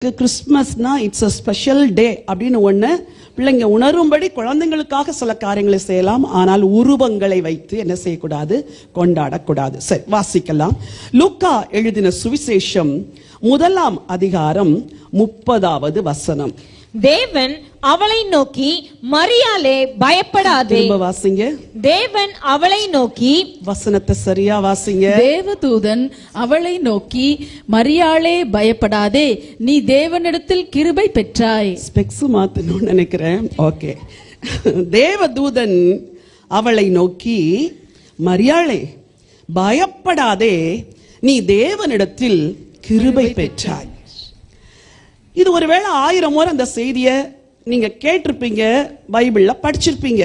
கிறிஸ்மஸ்னா it's a special day அப்படின்னு ஒன்று பிள்ளைங்க உணரும்படி குழந்தைங்களுக்காக சில காரியங்களை செய்யலாம். ஆனால் உருவங்களை வைத்து என்ன செய்யக்கூடாது, கொண்டாடக்கூடாது. சரி, வாசிக்கலாம். லூக்கா எழுதின சுவிசேஷம் 1 அதிகாரம் 30வது வசனம். தேவன் அவளை நோக்கி, மரியாளே பயப்படாதே. வாசிங்க. தேவன் அவளை நோக்கி, வசனத்தை சரியா வாசிங்க. தேவதூதன் அவளை நோக்கி, மரியாளே பயப்படாதே, நீ தேவனிடத்தில் கிருபை பெற்றாய். ஸ்பெக்ஸ் மாத்தணும்னு நினைக்கிறேன். ஓகே. தேவதூதன் அவளை நோக்கி, மரியாளே பயப்படாதே, நீ தேவனிடத்தில் கிருபை பெற்றாய். இது ஒருவேளை 1000 முறை அந்த செய்தியை நீங்க கேட்டிருப்பீங்க, பைபிள்ல படிச்சிருப்பீங்க.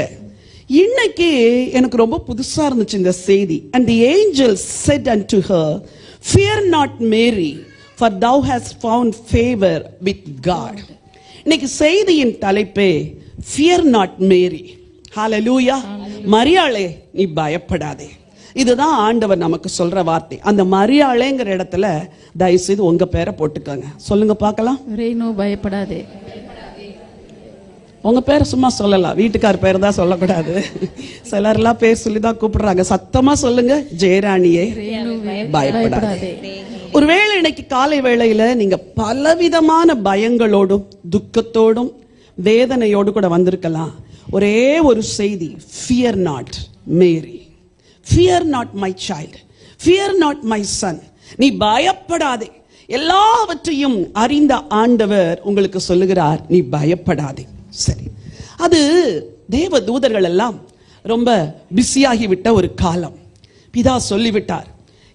இன்னைக்கு எனக்கு ரொம்ப புதுசா இருந்துச்சு இந்த செய்தி. And the angel said unto her, fear not Mary, for thou hast found favor with God. இன்னைக்கு செய்தியின் தலைப்பே fear not Mary. Hallelujah. மரியாளே நீ பயப்படாதே. இதுதான் ஆண்டவர் நமக்கு சொல்ற வார்த்தை. அந்த மரியாளேங்கிற இடத்துல தயவு செய்து உங்க பேரை போட்டுக்கோங்க. சொல்லுங்க பார்க்கலாம். ரேணு பயப்படாதே. உங்க பேரை சும்மா சொல்லலாம், வீட்டுக்கார பேர் தான் சொல்லக்கூடாது. சிலர்லாம் பேர் சொல்லி தான் கூப்பிடுறாங்க. சத்தமா சொல்லுங்க, ஜெயராணியே பயப்படாதே. ஒருவேளை இன்னைக்கு காலை வேளையில நீங்க பலவிதமான பயங்களோடும் துக்கத்தோடும் வேதனையோடு கூட வந்திருக்கலாம். ஒரே ஒரு செய்தி, fear not Mary. Fear not my child. Fear not my son. நீ பயப்படாதே. எல்லாவற்றையும் அறிந்த ஆண்டவர் உங்களுக்கு சொல்லுகிறார், நீ பயப்படாதே. சரி, அது தேவ தூதர்கள் எல்லாம் ரொம்ப பிஸியாகி விட்ட ஒரு காலம். பிதா சொல்லிவிட்டார்,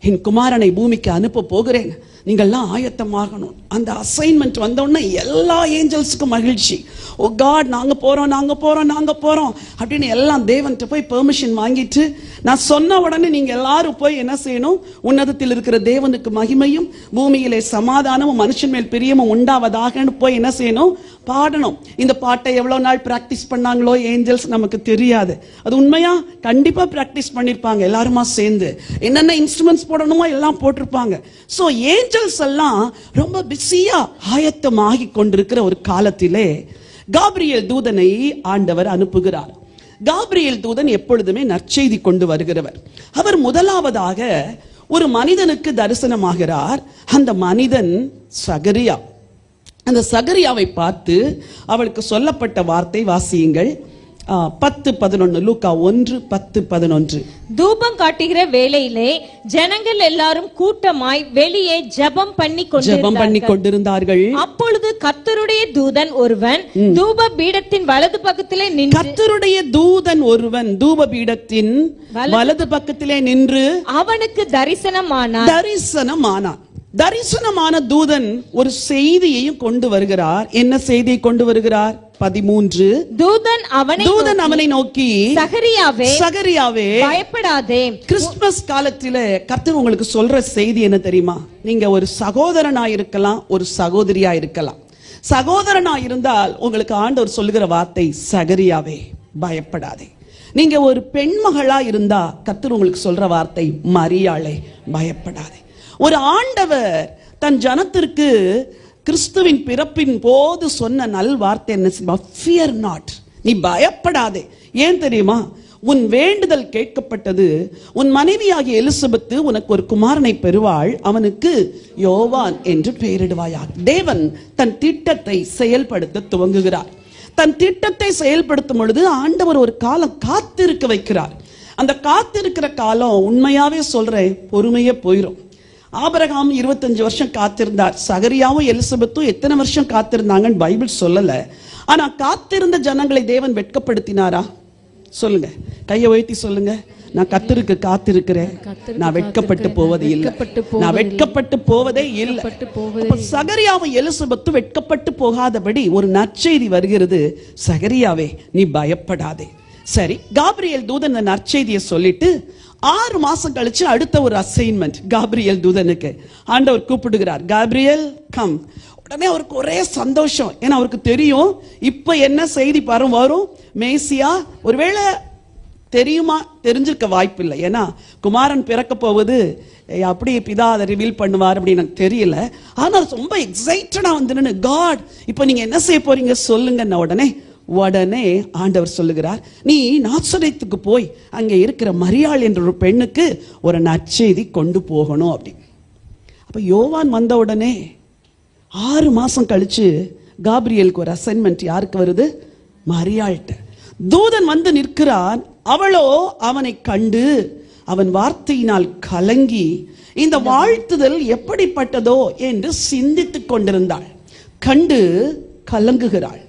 என் குமாரனை பூமிக்கு அனுப்ப போகிறேன், நீங்கள்லாம் ஆயத்தமாகணும். அந்த அசைன்மெண்ட் வந்தோடனே எல்லா ஏஞ்சல்ஸுக்கும் மகிழ்ச்சி. ஓ காட், நாங்க போறோம் அப்படின்னு எல்லாம் தேவன்கிட்ட போய் பெர்மிஷன் வாங்கிட்டு, நான் சொன்ன உடனே நீங்க எல்லாரும் போய் என்ன செய்யணும், உன்னதத்தில் இருக்கிற தேவனுக்கு மகிமையும் பூமியிலே சமாதானமும் மனுஷன் மேல் பிரியமும் உண்டாவதாகன்னு போய் என்ன செய்யணும், பாடணும். இந்த பாட்டை எவ்வளவு நாள் பிராக்டிஸ் பண்ணாங்களோ ஏஞ்சல்ஸ் நமக்கு தெரியாது. அது உண்மையா கண்டிப்பா பிராக்டிஸ் பண்ணிருப்பாங்க. எல்லாருமா சேர்ந்து என்னென்ன இன்ஸ்ட்ருமெண்ட்ஸ் போடணுமோ எல்லாம் போட்டிருப்பாங்க. சோ ஏஞ்சல்ஸ் எல்லாம் ரொம்ப பிஸியா ஆயத்தமாகி கொண்டிருக்கிற ஒரு காலத்திலே காபிரியேல் தூதனை ஆண்டவர் அனுப்புகிறார். காபிரியேல் தூதன் எப்பொழுதுமே நற்செய்தி கொண்டு வருகிறவர். அவர் முதலாவதாக ஒரு மனிதனுக்கு தரிசனமாகிறார். அந்த மனிதன் சகரியா. அந்த சகரியாவை பார்த்து அவளுக்கு சொல்லப்பட்ட வார்த்தை வாசியுங்கள். 10:11. லூக்கா 1:10-11. தூபம் காட்டுகிற வேளையிலே ஜனங்கள் எல்லாரும் கூட்டமாய் வெளியே ஜெபம் பண்ணி கொண்டிருந்தார்கள். அப்பொழுது கர்த்தருடைய தூதன் ஒருவன் தூப பீடத்தின் வலது பக்கத்திலே நின்று, கர்த்தருடைய தூதன் ஒருவன் தூப பீடத்தின் வலது பக்கத்திலே நின்று அவனுக்கு தரிசனமானான். தரிசனமான தூதன் ஒரு செய்தியையும் கொண்டு வருகிறார். என்ன செய்தியை கொண்டு வருகிறார்? 13. தூதன் அவனை நோக்கி, சகரியாவே பயப்படாதே. கிறிஸ்துமஸ் காலத்திலே கர்த்தர் உங்களுக்கு சொல்ற செய்தி என்ன தெரியுமா? நீங்க ஒரு சகோதரனா இருக்கலாம், ஒரு சகோதரியா இருக்கலாம். சகோதரனா இருந்தால் உங்களுக்கு ஆண்டவர் சொல்லுகிற வார்த்தை, சகரியாவே பயப்படாதே. நீங்க ஒரு பெண்மகளா இருந்தா கர்த்தர் உங்களுக்கு சொல்ற வார்த்தை, மரியாளே பயப்படாதே. ஒரு ஆண்டவர் தன் ஜனத்திற்கு கிறிஸ்துவின் பிறப்பின் போது சொன்ன நல் வார்த்தை என்ன? fear not. நீ பயப்படாதே. ஏன் தெரியுமா? உன் வேண்டுதல் கேட்கப்பட்டது. உன் மனைவியாகிய எலிசபெத் உனக்கு ஒரு குமாரனை பெறுவாள், அவனுக்கு யோவான் என்று பெயரிடுவாயாக. தேவன் தன் திட்டத்தை செயல்படுத்த துவங்குகிறார். தன் திட்டத்தை செயல்படுத்தும் பொழுது ஆண்டவர் ஒரு காலம் காத்திருக்க வைக்கிறார். அந்த காத்திருக்கிற காலம் உண்மையாவே சொல்றேன், பொறுமையே போயிடும். ஆபிரகாம் 25 வருஷம் காத்திருந்தார். சகரியாவும் எலிசபெத்தும் எத்தனை வருஷம் காத்திருந்தாங்கன்னு பைபிள் சொல்லல. ஆனா காத்திருந்த ஜனங்களை தேவன் வெட்கப்படுத்தினாரா? சொல்லுங்க, கையை உயர்த்தி சொல்லுங்க. நான் கர்த்தருக்கு காத்திருக்கிறேன், நான் வெட்கப்பட்டு போவதே இல்லை. நான் வெட்கப்பட்டு போவதே இல்லை. சகரியாவும் எலிசபெத்தும் வெட்கப்பட்டு போகாதபடி ஒரு நற்செய்தி வருகிறது, சகரியாவே நீ பயப்படாதே. சரி, காபிரியேல் தூதன் அந்த நற்செய்தியை சொல்லிட்டு 6 மாசம் கழிச்சு அடுத்த ஒரு அசைன்மெண்ட் காபிரியேல் தூதனுக்கு ஆண்டவர் கூப்பிடுகிறார். Gabriel come. உடனே அவருக்கு ஒரே சந்தோஷம். ஏன்னா அவருக்கு தெரியும் இப்ப என்ன செய்தி வரும், மேசியா ஒருவேளை தெரியுமா? தெரிஞ்சிருக்க வாய்ப்பு இல்லை. ஏன்னா குமாரன் பிறக்க போவது அப்படி பிதா அதை ரிவீல் பண்ணுவார் அப்படின்னு எனக்கு தெரியல. ஆனால் ரொம்ப எக்ஸைட்டடா வந்து காட் இப்போ நீங்க என்ன செய்ய போறீங்க சொல்லுங்கன்ன உடனே ஆண்டவர் சொல்லுகிறார், நீ நாசரேத்துக்கு போய் அங்கே இருக்கிற மரியாள் என்ற ஒரு பெண்ணுக்கு ஒரு நற்செய்தி கொண்டு போகணும் அப்படி. அப்ப யோவான் வந்த உடனே 6 மாசம் கழிச்சு காப்ரியலுக்கு ஒரு அசைன்மெண்ட் யாருக்கு வருது? மரியாள்கிட்ட. தூதன் வந்து நிற்கிறான். அவளோ அவனை கண்டு அவன் வார்த்தையினால் கலங்கி இந்த வாழ்த்துதல் எப்படிப்பட்டதோ என்று சிந்தித்துக் கொண்டிருந்தாள். கண்டு கலங்குகிறாள்.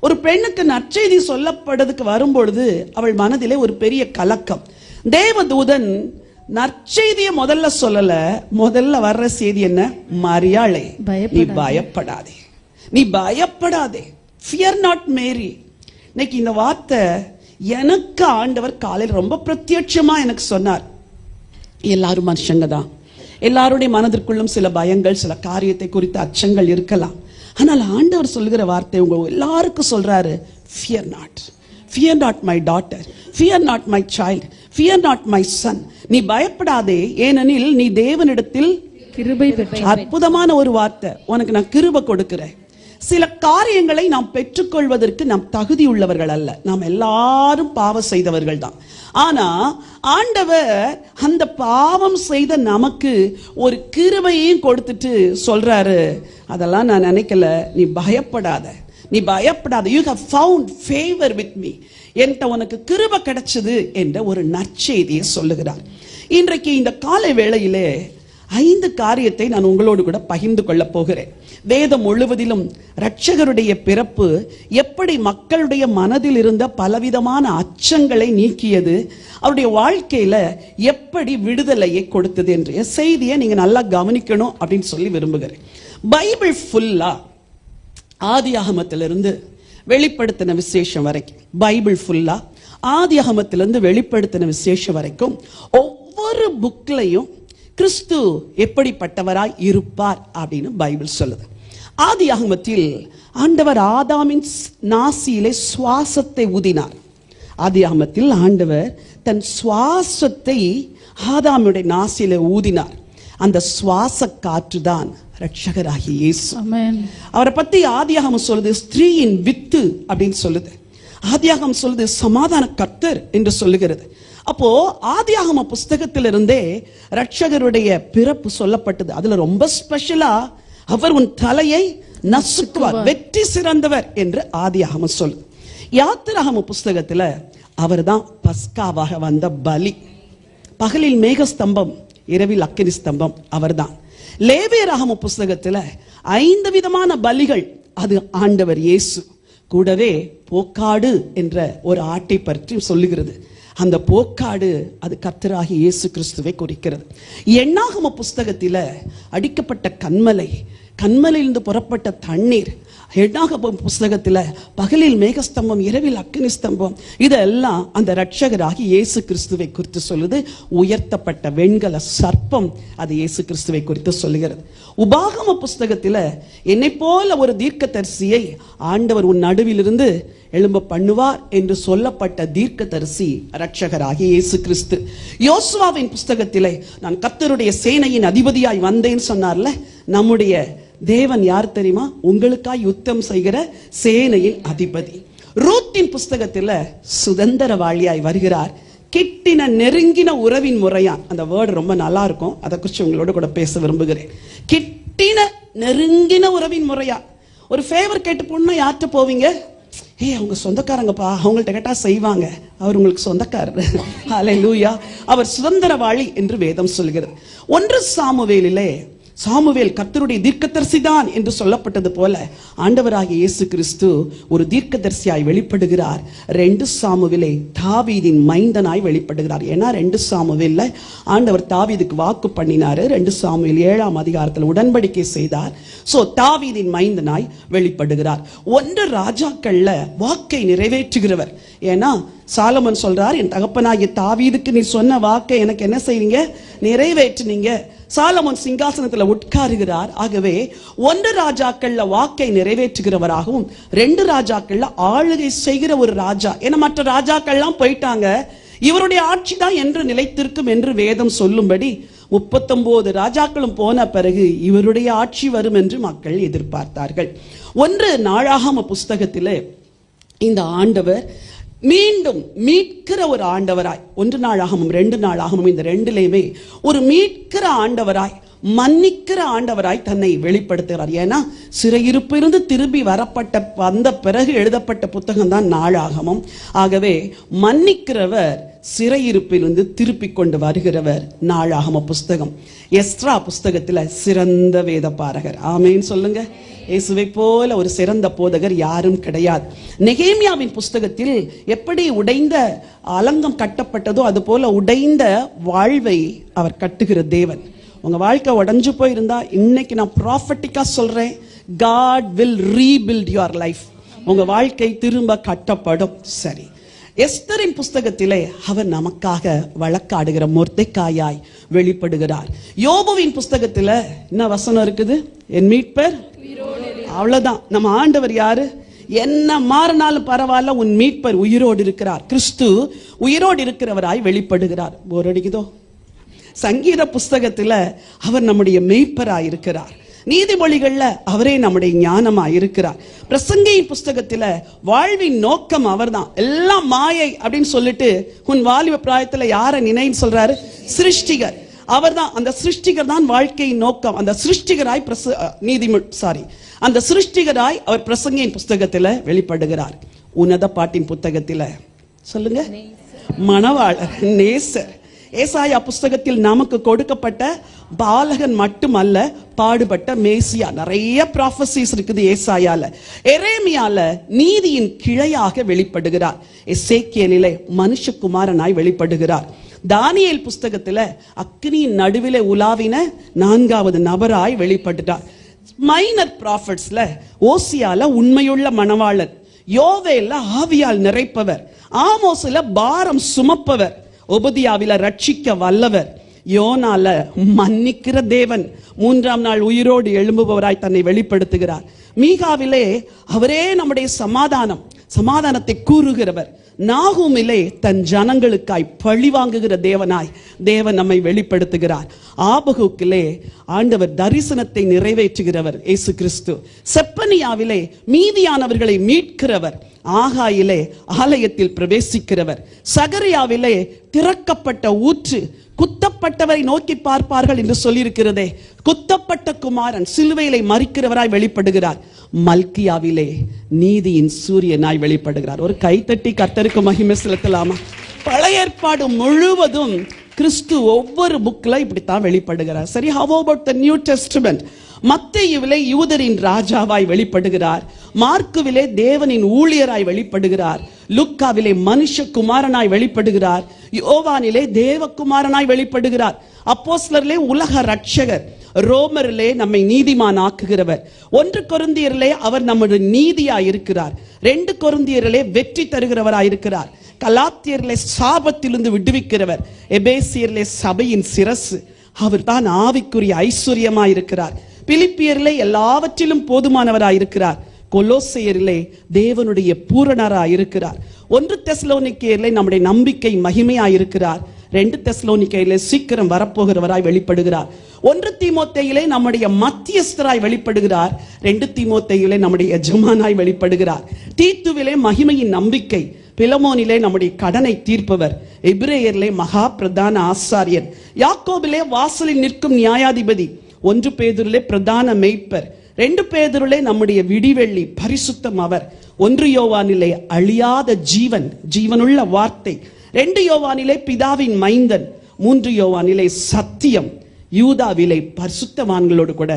ஒரு பெண்ணுக்கு நற்செய்தி சொல்லப்படுறதுக்கு வரும்பொழுது அவள் மனதிலே ஒரு பெரிய கலக்கம். தேவதூதன் நற்செய்தியை முதல்ல சொல்லல. முதல்ல வர்ற செய்தி என்ன? மரியாளே, நீ பயப்படாதே, நீ பயப்படாதே, ஃபியர் நாட் மேரி. இன்னைக்கு இந்த வார்த்தை எனக்கு ஆண்டவர் காலையில் ரொம்ப பிரத்யட்சமா எனக்கு சொன்னார். எல்லாரும் மனுஷங்க தான், எல்லாருடைய மனதிற்குள்ளும் சில பயங்கள், சில காரியத்தை குறித்த அச்சங்கள் இருக்கலாம். ஆனால் ஆண்டவர் சொல்லுகிற வார்த்தை உங்க எல்லாருக்கும் சொல்றாரு, fear not, fear not my daughter, fear not my child, fear not my son. நீ பயப்படாதே, ஏனெனில் நீ தேவனிடத்தில் கிருபை பெற்ற. அற்புதமான ஒரு வார்த்தை. உனக்கு நான் கிருபை கொடுக்கிறேன். சில காரியங்களை நாம் பெற்றுக்கொள்வதற்கு நாம் தகுதி உள்ளவர்கள் அல்ல. நாம் எல்லாரும் பாவம் செய்தவர்கள் தான். ஆனா ஆண்டவர் அந்த பாவம் செய்த நமக்கு ஒரு கிருபையையும் கொடுத்துட்டு சொல்றாரு, அதெல்லாம் நான் நினைக்கல, நீ பயப்படாத, நீ பயப்படாத, you have found favour with me, என்கிட்ட உனக்கு கிருபை கிடைச்சது என்ற ஒரு நற்செய்தியை சொல்லுகிறார். இன்றைக்கு இந்த காலை வேளையிலே 5 காரியத்தை நான் உங்களோடு கூட பகிர்ந்து கொள்ள போகிறேன். வேதம் முழுவதிலும் இரட்சகருடைய பிறப்பு எப்படி மக்களுடைய மனதில் இருந்த பலவிதமான அச்சங்களை நீக்கியது, அவருடைய வாழ்க்கையில எப்படி விடுதலையை கொடுத்தது என்ற செய்தியை நீங்க நல்லா கவனிக்கணும் அப்படின்னு சொல்லி விரும்புகிறேன். பைபிள் ஃபுல்லா ஆதியாகமத்திலிருந்து வெளிப்படுத்தின விசேஷம் வரைக்கும், பைபிள் ஃபுல்லா ஆதியாகமத்திலிருந்து வெளிப்படுத்தின விசேஷம் வரைக்கும் ஒவ்வொரு புக்லையும் கிறிஸ்து எப்படிப்பட்டவராய் இருப்பார் அப்படின்னு பைபிள் சொல்லுது. ஆதியாகமத்தில் ஆண்டவர் ஆதாமின் நாசியிலே சுவாசத்தை ஊதினார். ஆதியாகமத்தில் ஆண்டவர் தன் சுவாசத்தை ஆதாமுடைய நாசியிலே ஊதினார். அந்த சுவாச காற்று தான் இரட்சகராகிய இயேசு. அவரை பத்தி ஆதியாகமம் சொல்லுது ஸ்திரீயின் வித்து அப்படின்னு சொல்லுது. ஆதியாகமம் சொல்லுது சமாதான கர்த்தர் என்று சொல்லுகிறது. அப்போ ஆதியாகம புஸ்தகத்திலிருந்தே இரட்சகருடைய பிறப்பு சொல்லப்பட்டது. அதுல ரொம்ப ஸ்பெஷலா அவர் உன் தலையை நசுக்குவார், வெற்றி சிறந்தவர் என்று ஆதியாகமம் சொல்லுது. யாத்திராகம புஸ்தகத்துல அவர் தான் பஸ்காவாக வந்த பலி. பகலில் மேகஸ்தம்பம், இரவில் அக்கினி ஸ்தம்பம் அவர்தான். லேவியராகம புஸ்தகத்துல 5 விதமான பலிகள், அது ஆண்டவர் இயேசு. கூடவே போக்காடு என்ற ஒரு ஆட்டை பற்றி சொல்லுகிறது. அந்த போக்காடு அது கர்த்தராகிய இயேசு கிறிஸ்துவை குறிக்கிறது. எண்ணாகம புஸ்தகத்தில் அடிக்கப்பட்ட கன்மலை, கன்மலையிலிருந்து புறப்பட்ட தண்ணீர், எண்ணாகம புஸ்தகத்தில் பகலில் மேகஸ்தம்பம், இரவில் அக்கினி ஸ்தம்பம், இதெல்லாம் அந்த இரட்சகராகி இயேசு கிறிஸ்துவை குறித்து சொல்லுது. உயர்த்தப்பட்ட வெண்கல சர்ப்பம் அது இயேசு கிறிஸ்துவை குறித்து சொல்லுகிறது. உபாகம புஸ்தகத்தில் என்னை போல ஒரு தீர்க்கதரிசியை ஆண்டவர் உன் நடுவிலிருந்து எழும்ப பண்ணுவார் என்று சொல்லப்பட்ட தீர்க்கதரிசி இரட்சகராகிய இயேசு கிறிஸ்து. யோசுவாவின் புஸ்தகத்திலே நான் கர்த்தருடைய சேனையின் அதிபதியாய் வந்தேன்னு சொன்னார்ல, நம்முடைய தேவன் யார் தெரியுமா? உங்களுக்காய் யுத்தம் செய்கிற சேனையின் அதிபதி. ரூத்தின் புஸ்தகத்தில் சுதந்திரவாளியாய் வருகிறார். கிட்டின நெருங்கின உறவின் முறையா, அந்த வேர்டு ரொம்ப நல்லா இருக்கும், அதை குறித்து உங்களோட கூட பேச விரும்புகிறேன். கிட்டின நெருங்கின உறவின் முறையா. ஒரு ஃபேவர் கேட்டு போனா யார்கிட்ட போவீங்க? அவங்க சொந்தக்காரங்கப்பா, அவங்கள்ட்ட கேட்டா செய்வாங்க, அவர் உங்களுக்கு சொந்தக்காரர். ஹல்லேலூயா. அவர் சுதந்திரவாளி என்று வேதம் சொல்கிறது. 1 சாமுவேலிலே சாமுவேல் கர்த்தருடைய தீர்க்கதரிசி தான் என்று சொல்லப்பட்டது போல ஆண்டவராகிய இயேசு கிறிஸ்து ஒரு தீர்க்கதரிசியாய் வெளிப்படுகிறார். 2 சாமுவேலே தாவீதின் மைந்தனாய் வெளிப்படுகிறார். ஏன்னா 2 சாமுவேல்ல ஆண்டவர் தாவீதுக்கு வாக்கு பண்ணினாரு. 2 சாமுவேல் 7ஆம் அதிகாரத்தில் உடன்படிக்கை செய்தார். சோ தாவீதின் மைந்தனாய் வெளிப்படுகிறார். 1 ராஜாக்கள்ல வாக்கை நிறைவேற்றுகிறவர். ஏன்னா சாலமன் சொல்றார், என் தகப்பனாகிய தாவீதுக்கு நீ சொன்ன வாக்கை எனக்கு என்ன செய்வீங்க? நிறைவேற்றுனீங்க. சாலமோன் சிங்காசனத்துல உட்காருகிறார். ஆகவே 1 ராஜாக்கள்ல வாக்கை நிறைவேற்றுகிறவராகவும் 2 ராஜாக்கள்ல ஆளுகை செய்கிற ஒரு ராஜா. ஏன்னா மற்ற ராஜாக்கள்லாம் போயிட்டாங்க, இவருடைய ஆட்சி தான் என்று நிலைத்திருக்கும் என்று வேதம் சொல்லும்படி 39 ராஜாக்களும் போன பிறகு இவருடைய ஆட்சி வரும் என்று மக்கள் எதிர்பார்த்தார்கள். 1 நாளாகம புஸ்தகத்திலே இந்த ஆண்டவர் மீண்டும் மீட்கிற ஒரு ஆண்டவராய், 1 நாளாகமும் 2 நாளாகமும் இந்த ரெண்டுலையுமே ஒரு மீட்கிற ஆண்டவராய், மன்னிக்கிற ஆண்டவராய் தன்னை வெளிப்படுத்துகிறார். ஏன்னா சிறையிருப்பிலிருந்து திரும்பி வந்த பிறகு எழுதப்பட்ட புத்தகம் தான் நாளாகமம். ஆகவே மன்னிக்கிறவர், சிறையிருப்பிலிருந்து திருப்பி கொண்டு வருகிறவர் நாளாகம புஸ்தகம். எஸ்ரா புஸ்தகத்துல சிறந்த வேத பாரகர். ஆமேன் சொல்லுங்க. இயேசுவை போல ஒரு சிறந்த போதகர் யாரும் கிடையாது. நெகேமியாவின் புஸ்தகத்தில் எப்படி உடைந்த அலங்கம் கட்டப்பட்டதோ அது போல உடைந்த வாழ்வை அவர் கட்டுகிற தேவன். உங்க வாழ்க்கை உடைஞ்சு போயிருந்தா இன்னைக்கு நான் ப்ராஃபட்டிக்கா சொல்றேன், God will rebuild your life. உங்க வாழ்க்கை திரும்ப கட்டப்படும். சரி, எஸ்தரின் புஸ்தகத்திலே அவர் நமக்காக வழக்காடுகிற மொர்தெக்காயாய் வெளிப்படுகிறார். யோபுவின் புஸ்தகத்துல என்ன வசனம் இருக்குது? என் மீட்பர். அவ்வளவுதான். நம்ம ஆண்டவர் யாரு? என்ன மாறினாலும் பரவாயில்ல, உன் மீட்பர் உயிரோடு இருக்கிறார். கிறிஸ்து உயிரோடு இருக்கிறவராய் வெளிப்படுகிறார். போர் அடிக்குதோ? சங்கீத புஸ்தகத்துல அவர் நம்முடைய மேய்ப்பராய் இருக்கிறார். நீதிமொழிகள்ல அவரே நம்முடைய ஞானமாய் இருக்கிறார். பிரசங்கியின் புஸ்தகத்துல வாழ்வின் நோக்கம் அவர்தான். எல்லாம் மாயை அப்படின்னு சொல்லிட்டு உன் வாலிப பிராயத்துல யாரை நினைன்னு சொல்றாரு? சிருஷ்டிகர். அவர்தான். அந்த சிருஷ்டிகர் தான் வாழ்க்கையின் நோக்கம். அந்த சிருஷ்டிகராய் அந்த சிருஷ்டிகராய் அவர் பிரசங்கியின் புஸ்தகத்துல வெளிப்படுகிறார். உன்னத பாட்டின் புத்தகத்துல சொல்லுங்க, மணவாளர், நேசர். ஏசாயா புஸ்தகத்தில் நமக்கு கொடுக்கப்பட்ட பாலகன் மட்டுமல்ல, பாடுபட்ட மேசியா. நிறைய ப்ராஃபசிஸ் இருக்குது ஏசாயால. எரேமியால நீதியின் கிளையாக வெளிப்படுகிறார். எசேக்கியேலிலே மனுஷகுமாரனாய் வெளிப்படுகிறார். தானியேல் புஸ்தகத்துல அக்கினியின் நடுவிலே உலாவின 4வது நபராய் வெளிப்பட்டார். மைனர் ப்ராஃபட்ஸ்ல ஓசியால உண்மையுள்ள மணவாளன், யோவேல்ல ஆவியால் நிறைப்பவர், ஆமோஸ்ல பாரம் சுமப்பவர், ஒபதியாவில ரட்சிக்க வல்லவர், யோனால மன்னிக்கிற தேவன், 3ஆம் நாள் உயிரோடு எழும்புபவராய் தன்னை வெளிப்படுத்துகிறார். மீகாவிலே அவரே நம்முடைய சமாதானத்தை கூறுகிறவர். நாகூமிலே தன் ஜனங்களுக்காய் பழி வாங்குகிற தேவனாய் தேவன் நம்மை வெளிப்படுத்துகிறார். ஆபகுக்கிலே ஆண்டவர் தரிசனத்தை நிறைவேற்றுகிறவர் இயேசு கிறிஸ்து. செப்பனியாவிலே மீதியானவர்களை மீட்கிறவர். ஆகாயிலே ஆலயத்தில் பிரவேசிக்கிறவர். சகரியாவிலே திறக்கப்பட்ட ஊற்று, குத்தப்பட்டவரை நோக்கி பார்ப்பார்கள் என்று சொல்லியிருக்கிறதே, குத்தப்பட்ட குமாரன் சிலுவையிலே மரிக்கிறவராய் வெளிப்படுகிறார். மல்கியாவிலே நீதியின் சூரியனாய் வெளிப்படுகிறார். ஒரு கைத்தட்டி கர்த்தருக்கு மகிமை செலுத்தலாமா? பழைய ஏற்பாடு முழுவதும் கிறிஸ்து ஒவ்வொரு புக்ல இப்படித்தான் வெளிப்படுகிறார். சரி, how about the New Testament? மத்தேயுவிலே யூதரின் ராஜாவாய் வெளிப்படுகிறார். மார்க்குவிலே தேவனின் ஊழியராய் வெளிப்படுகிறார். லூக்காவிலே மனுஷகுமாரனாய் வெளிப்படுகிறார். யோவானிலே தேவகுமாரனாய் வெளிப்படுகிறார். அப்போஸ்தலரிலே உலக ரட்சகர். ரோமரிலே நம்மை நீதிமான் ஆக்குகிறவர். 1 கொரிந்தியரிலே அவர் நம்முடைய நீதியாய் இருக்கிறார். 2 கொரிந்தியரிலே வெற்றி தருகிறவராய் இருக்கிறார். கலாத்தியரிலே சாபத்திலிருந்து விடுவிக்கிறவர். எபேசியரிலே சபையின் சிரசு. அவர் தான் ஆவிக்குரிய ஐஸ்வர்யமாய் இருக்கிறார். பிலிப்பியரிலே எல்லாவற்றிலும் போதுமானவராய் இருக்கிறார். கொலோசையரிலே தேவனுடைய பூரணராய் இருக்கிறார். 1 தெசலோனிக்கேயரிலே நம்முடைய நம்பிக்கை மகிமையாய் இருக்கிறார். 2 தெசலோனிக்கேயிலே சீக்கிரம் வரப்போகிறவராய் வெளிப்படுகிறார். 1 தீமோத்தேயிலே நம்முடைய மத்தியஸ்தராய் வெளிப்படுகிறார். 2 தீமோத்தேயிலே நம்முடைய எஜமானாய் வெளிப்படுகிறார். தீத்துவிலே மகிமையின் நம்பிக்கை. பிலமோனிலே நம்முடைய கடனை தீர்ப்பவர். எபிரேயரிலே மகா பிரதான ஆசாரியர். யாக்கோபிலே வாசலில் நிற்கும் நியாயாதிபதி. 1 பேதுருவிலே பிரதான மேய்ப்பர். 2 பேதுருவிலே நம்முடைய விடிவெள்ளி, பரிசுத்தம் அவர். 1 யோவானிலே அழியாத ஜீவனுள்ள வார்த்தை. 2 யோவானிலே பிதாவின் மைந்தன். 3 யோவானிலே சத்தியம். யூதாவிலே பரிசுத்தவான்களோடு கூட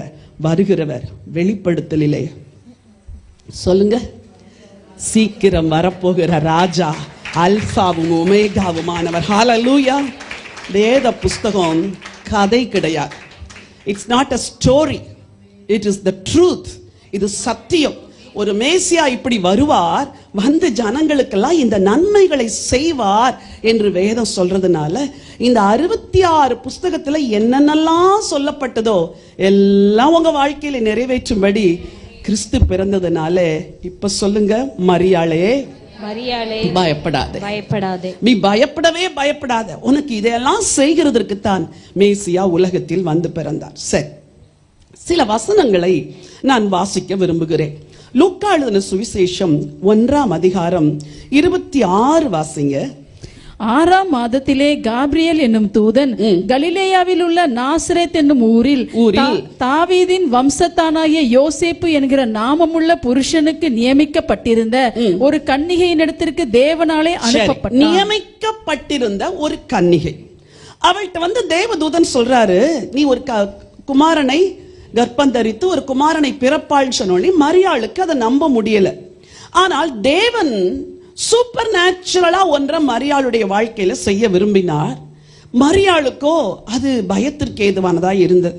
வருகிறவர். வெளிப்படுத்தலிலே சொல்லுங்க, சீக்கிரம் வரப்போகிற ராஜா, அல்பாவும் ஒமேகாவுமானவர். ஹல்லேலூயா. வேத புஸ்தகம் கதை கிடையாது. It's not a story, it is the truth. இது சத்தியம். ஒரு மேசியா இப்படி வருவார், வந்து ஜனங்களுக்கெல்லாம் இந்த நன்மைகளை செய்வார் என்று வேதம் சொல்றதுனால இந்த 66 புஸ்தகத்துல என்னென்னலாம் சொல்லப்பட்டதோ எல்லாம் உங்க வாழ்க்கையில நிறைவேற்றும்படி கிறிஸ்து பிறந்ததுனால இப்ப சொல்லுங்க, மரியாளே மரியாளே பயப்படாதே. நீ பயப்படவே பயப்படாத. உனக்கு இதையெல்லாம் செய்கிறதற்கு தான் மேசியா உலகத்தில் வந்து பிறந்தார். சரி, சில வசனங்களை நான் வாசிக்க விரும்புகிறேன். லூக்கா எழுதின சுவிசேஷம் 1ஆம் அதிகாரம் 26 வாசிங்க. 6ஆம் மாதத்திலே காபிரியேல் என்னும் தூதன் கலிலேயாவில் உள்ள நாசரேத் என்னும் ஊரில் தாவீதின் வம்சத்தானாகிய யோசேப்பு என்கிற நாமமுள்ள புருஷனுக்கு நியமிக்கப்பட்டிருந்த ஒரு கன்னிகையினிடத்திற்கு தேவனாலே நியமிக்கப்பட்டிருந்த ஒரு கன்னிகை. அவள்கிட்ட தேவதூதன் சொல்றாரு, நீ ஒரு குமாரனை கர்ப்பம் தரித்து ஒரு குமாரனை பிறப்பாள் சொன்னோனே மரியாளுக்கு அதை நம்ப முடியல. ஆனால் தேவன் சூப்பர் நேச்சுரலா ஒன்றை மரியாளுடைய வாழ்க்கையில செய்ய விரும்பினார். மரியாளுக்கோ அது பயத்திற்கு ஏதுவானதா இருந்தது.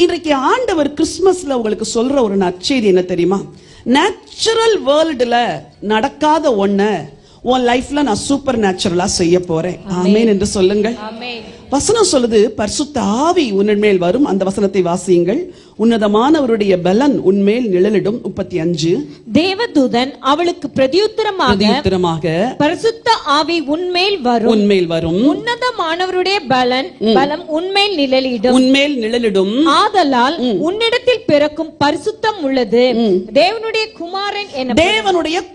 இன்றைக்கு ஆண்டவர் கிறிஸ்துமஸ்ல உங்களுக்கு சொல்ற ஒரு நற்செய்தி என்ன தெரியுமா? நேச்சுரல் வேர்ல்டுல நடக்காத ஒண்ண உன் லைஃப்ல நான் சூப்பர் நேச்சுரலா செய்ய போறேன். ஆமேன் என்று சொல்லுங்கள். வசனம் சொல்லுது, பரிசுத்த ஆவி உன்மேல் வரும். அந்த வசனத்தை வாசியுங்கள். உன்னதமானவருடைய பலன் உன்மேல் நிழலிடும். 35. தேவதூதன் அவளுக்கு பிரதியுத்தரமாக பரிசுத்த ஆவி உன்மேல் வரும். உன்னதமானவருடைய பலம் உன்மேல் நிழலிடும். ஆதலால் உன்னிடத்தில் பிறக்கும் பரிசுத்தம் உள்ளது தேவனுடைய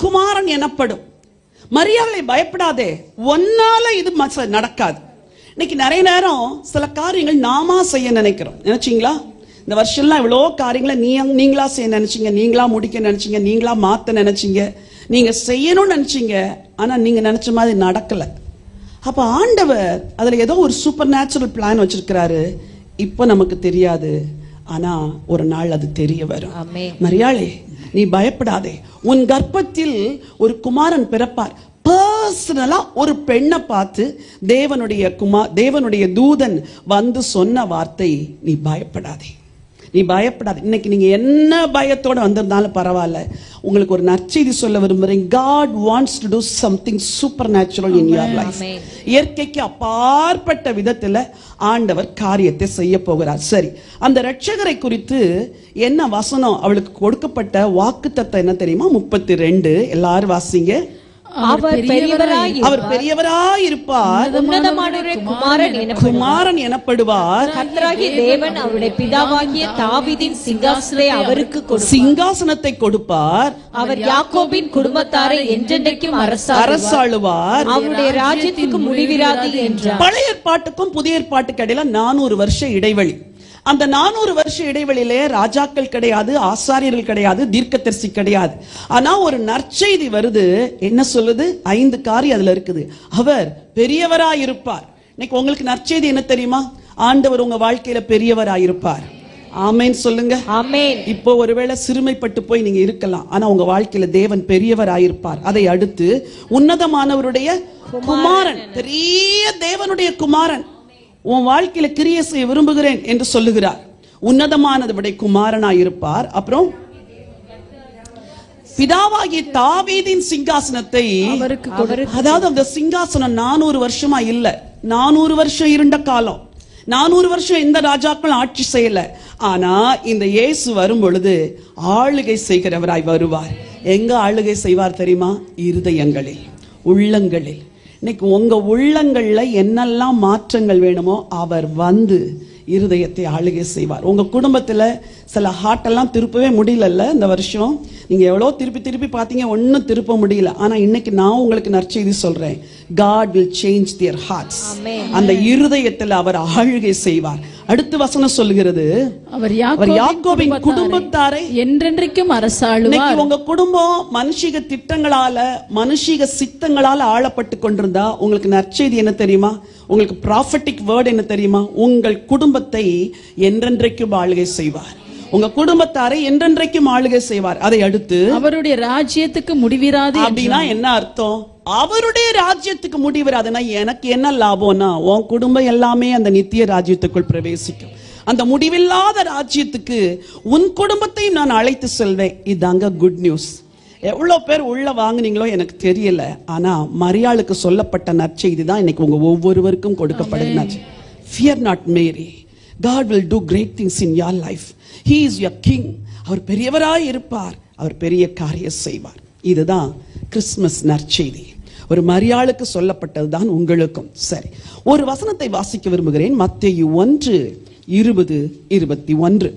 குமாரன் எனப்படும். மரியாளை பயப்படாதே, ஒன்னால இது நடக்காது. இன்னைக்கு நிறைய நேரம் சில காரியங்கள் நாமா செய்ய நினைக்கிறோம். நினைச்சீங்களா? இந்த வருஷம்லாம் இவ்வளோ காரியங்களை நீங்களா செய்ய நினைச்சீங்க, நீங்களா முடிக்க நினைச்சீங்க, நீங்களா மாத்த நினைச்சீங்க, நீங்க செய்யணும்னு நினைச்சீங்க. ஆனா நீங்க நினைச்ச மாதிரி நடக்கல. அப்ப ஆண்டவர் அதுல ஏதோ ஒரு சூப்பர் நேச்சுரல் பிளான் வச்சிருக்கிறாரு. இப்ப நமக்கு தெரியாது, ஆனா ஒரு நாள் அது தெரிய வரும். மரியாளே, நீ பயப்படாதே. உன் கர்ப்பத்தில் ஒரு குமாரன் பிறப்பார். பர்சனலா ஒரு பெண்ணை பார்த்து தேவனுடைய தூதன் வந்து சொன்ன வார்த்தை, நீ பயப்படாதே. இன்னைக்கு நீங்க என்ன பயத்தோட வந்திருந்தாலும் பரவாயில்ல, உங்களுக்கு ஒரு நற்செய்தி சொல்ல விரும்புறேன். God wants to do something supernatural in your life. இயற்கைக்கு அப்பாற்பட்ட விதத்துல ஆண்டவர் காரியத்தை செய்ய போகிறார். சரி, அந்த இரட்சகரை குறித்து என்ன வசனம் அவளுக்கு கொடுக்கப்பட்ட வாக்குத்தத்தம் என்ன தெரியுமா? 32. எல்லாரும் வாசிங்க. அவர் பெரியவராயிருப்பார், குமாரன் எனப்படுவார். கர்த்தராகிய தேவன் அவருடைய பிதாவாகிய தாவீதின் சிங்காசனத்தை கொடுப்பார். அவர் யாக்கோபின் குடும்பத்தாரை என்றென்றைக்கும் அரசாளுவார். அவருடைய ராஜ்யத்துக்கு முடிவிராது என்றார். பழைய ஏற்பாட்டுக்கும் புதிய ஏற்பாட்டுக்கு இடையில 400 வருஷ இடைவெளி. அந்த 400 வருஷ இடைவெளியிலே ராஜாக்கள் கிடையாது, ஆசாரியர்கள் கிடையாது, தீர்க்கதரிசி கிடையாது. ஆனா ஒரு நற்செய்தி வருது. என்ன சொல்லுது? 5 காரியம் அதுல இருக்குது. அவர் பெரியவராயிருப்பார். இன்னைக்கு உங்களுக்கு நற்செய்தி என்ன தெரியுமா? ஆண்டவர் உங்க வாழ்க்கையில பெரியவராயிருப்பார். ஆமேன் சொல்லுங்க. ஆமேன். இப்போ ஒருவேளை சிறுமைப்பட்டு போய் நீங்க இருக்கலாம், ஆனா உங்க வாழ்க்கையில தேவன் பெரியவராயிருப்பார். அதை அடுத்து உன்னதமானவருடைய குமாரன், பெரிய தேவனுடைய குமாரன் உன் வாழ்க்கையில கிரியை செய்ய விரும்புகிறேன் என்று சொல்லுகிறார். உன்னதமானவருடைய குமாரனாயிருப்பார். அப்புறம் பிதாவாகிய தாவீதின் சிங்காசனத்தை, அதாவது அந்த சிங்காசனம் 400 வருஷமா இல்ல, 400 வருஷம் இருண்ட காலம், 400 வருஷம் எந்த ராஜாக்கள் ஆட்சி செய்யல. ஆனா இந்த இயேசு வரும் பொழுது ஆளுகை செய்கிறவராய் வருவார். எங்க ஆளுகை செய்வார் தெரியுமா? இருதயங்களில், உள்ளங்களில். இன்னைக்கு உங்க உள்ளங்கள்ல என்னெல்லாம் மாற்றங்கள் வேணுமோ அவர் வந்து இருதயத்தை ஆளுகை செய்வார். உங்க குடும்பத்துல சில ஹார்ட்டெல்லாம் திருப்பவே முடியல. இந்த வருஷம் நீங்க எவ்வளோ திருப்பி பார்த்தீங்க, ஒன்னும் திருப்ப முடியல. ஆனா இன்னைக்கு நான் உங்களுக்கு நற்செய்தி சொல்றேன். God will change their hearts. அந்த இருதயத்தில் அவர் ஆளுகை செய்வார். அடுத்த வசனம் சொல்லுகிறது, அவர் யாக்கோபின் குடும்பத்தாரை என்றென்றைக்கும் அரசாளுவார். இன்னைக்கு உங்க குடும்பம் மனுஷிக திட்டங்களால, மனுஷிக சித்தங்களால ஆளப்பட்டு கொண்டிருந்தா உங்களுக்கு நற்செய்தி என்ன தெரியுமா? உங்களுக்கு ப்ராஃபட்டிக் வேர்ட் என்ன தெரியுமா? உங்கள் குடும்பத்தை என்றென்றைக்கும் ஆளுகை செய்வார். உங்க குடும்பத்தாரை என்றென்றைக்கும் ஆளுகை செய்வார். அதை அடுத்து அவருடைய ராஜ்யத்துக்கு முடிவிராது. அப்படின்னா என்ன அர்த்தம்? அவருடைய ராஜ்யத்துக்கு முடிவிராதுன்னா எனக்கு என்ன லாபம்னா, உன் குடும்பம் எல்லாமே அந்த நித்திய ராஜ்யத்துக்குள் பிரவேசிக்கும். அந்த முடிவில்லாத ராஜ்யத்துக்கு உன் குடும்பத்தையும் நான் அழைத்து செல்வேன். இதாங்க குட் நியூஸ். எவ்வளவு பேர் உள்ள வாங்குனீங்களோ எனக்கு தெரியல, ஆனா மரியாளுக்கு சொல்லப்பட்ட நற்செய்தி தான் இன்னைக்கு உங்க ஒவ்வொருவருக்கும் கொடுக்கப்படுது. Fear not Mary, God will do great things in your life. He is your king. அவர் பெரியவராய் இருப்பார், அவர் பெரிய காரியம் செய்வார். இதுதான் கிறிஸ்துமஸ் நற்செய்தி ஒரு மரியாளுக்கு சொல்லப்பட்டதுதான் உங்களுக்கும். சரி, ஒரு வசனத்தை வாசிக்க விரும்புகிறேன். மத்தேயு 1:20-21.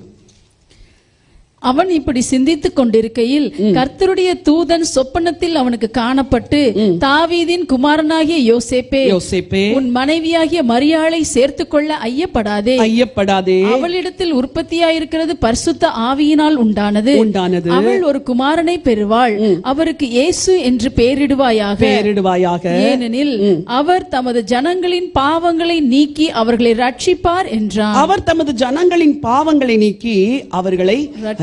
அவன் இப்படி சிந்தித்துக் கொண்டிருக்கையில் கர்த்தருடைய தூதன் சொப்பனத்தில் அவனுக்கு காணப்பட்டு, தாவீதின் குமாரனாகிய யோசேப்பே, உன் மனைவியாகிய மரியாளை சேர்த்துக்கொள்ள ஐயப்படாதே. அவளிடத்தில் உற்பத்தியாயிருக்கிறது பரிசுத்த ஆவியினால் உண்டானது. அவள் ஒரு குமாரனை பெறுவாள். அவருக்கு இயேசு என்று பெயரிடுவாயாக. ஏனெனில் அவர் தமது ஜனங்களின் பாவங்களை நீக்கி அவர்களை ரட்சிப்பார் என்றார். அவர் தமது ஜனங்களின் பாவங்களை நீக்கி அவர்களை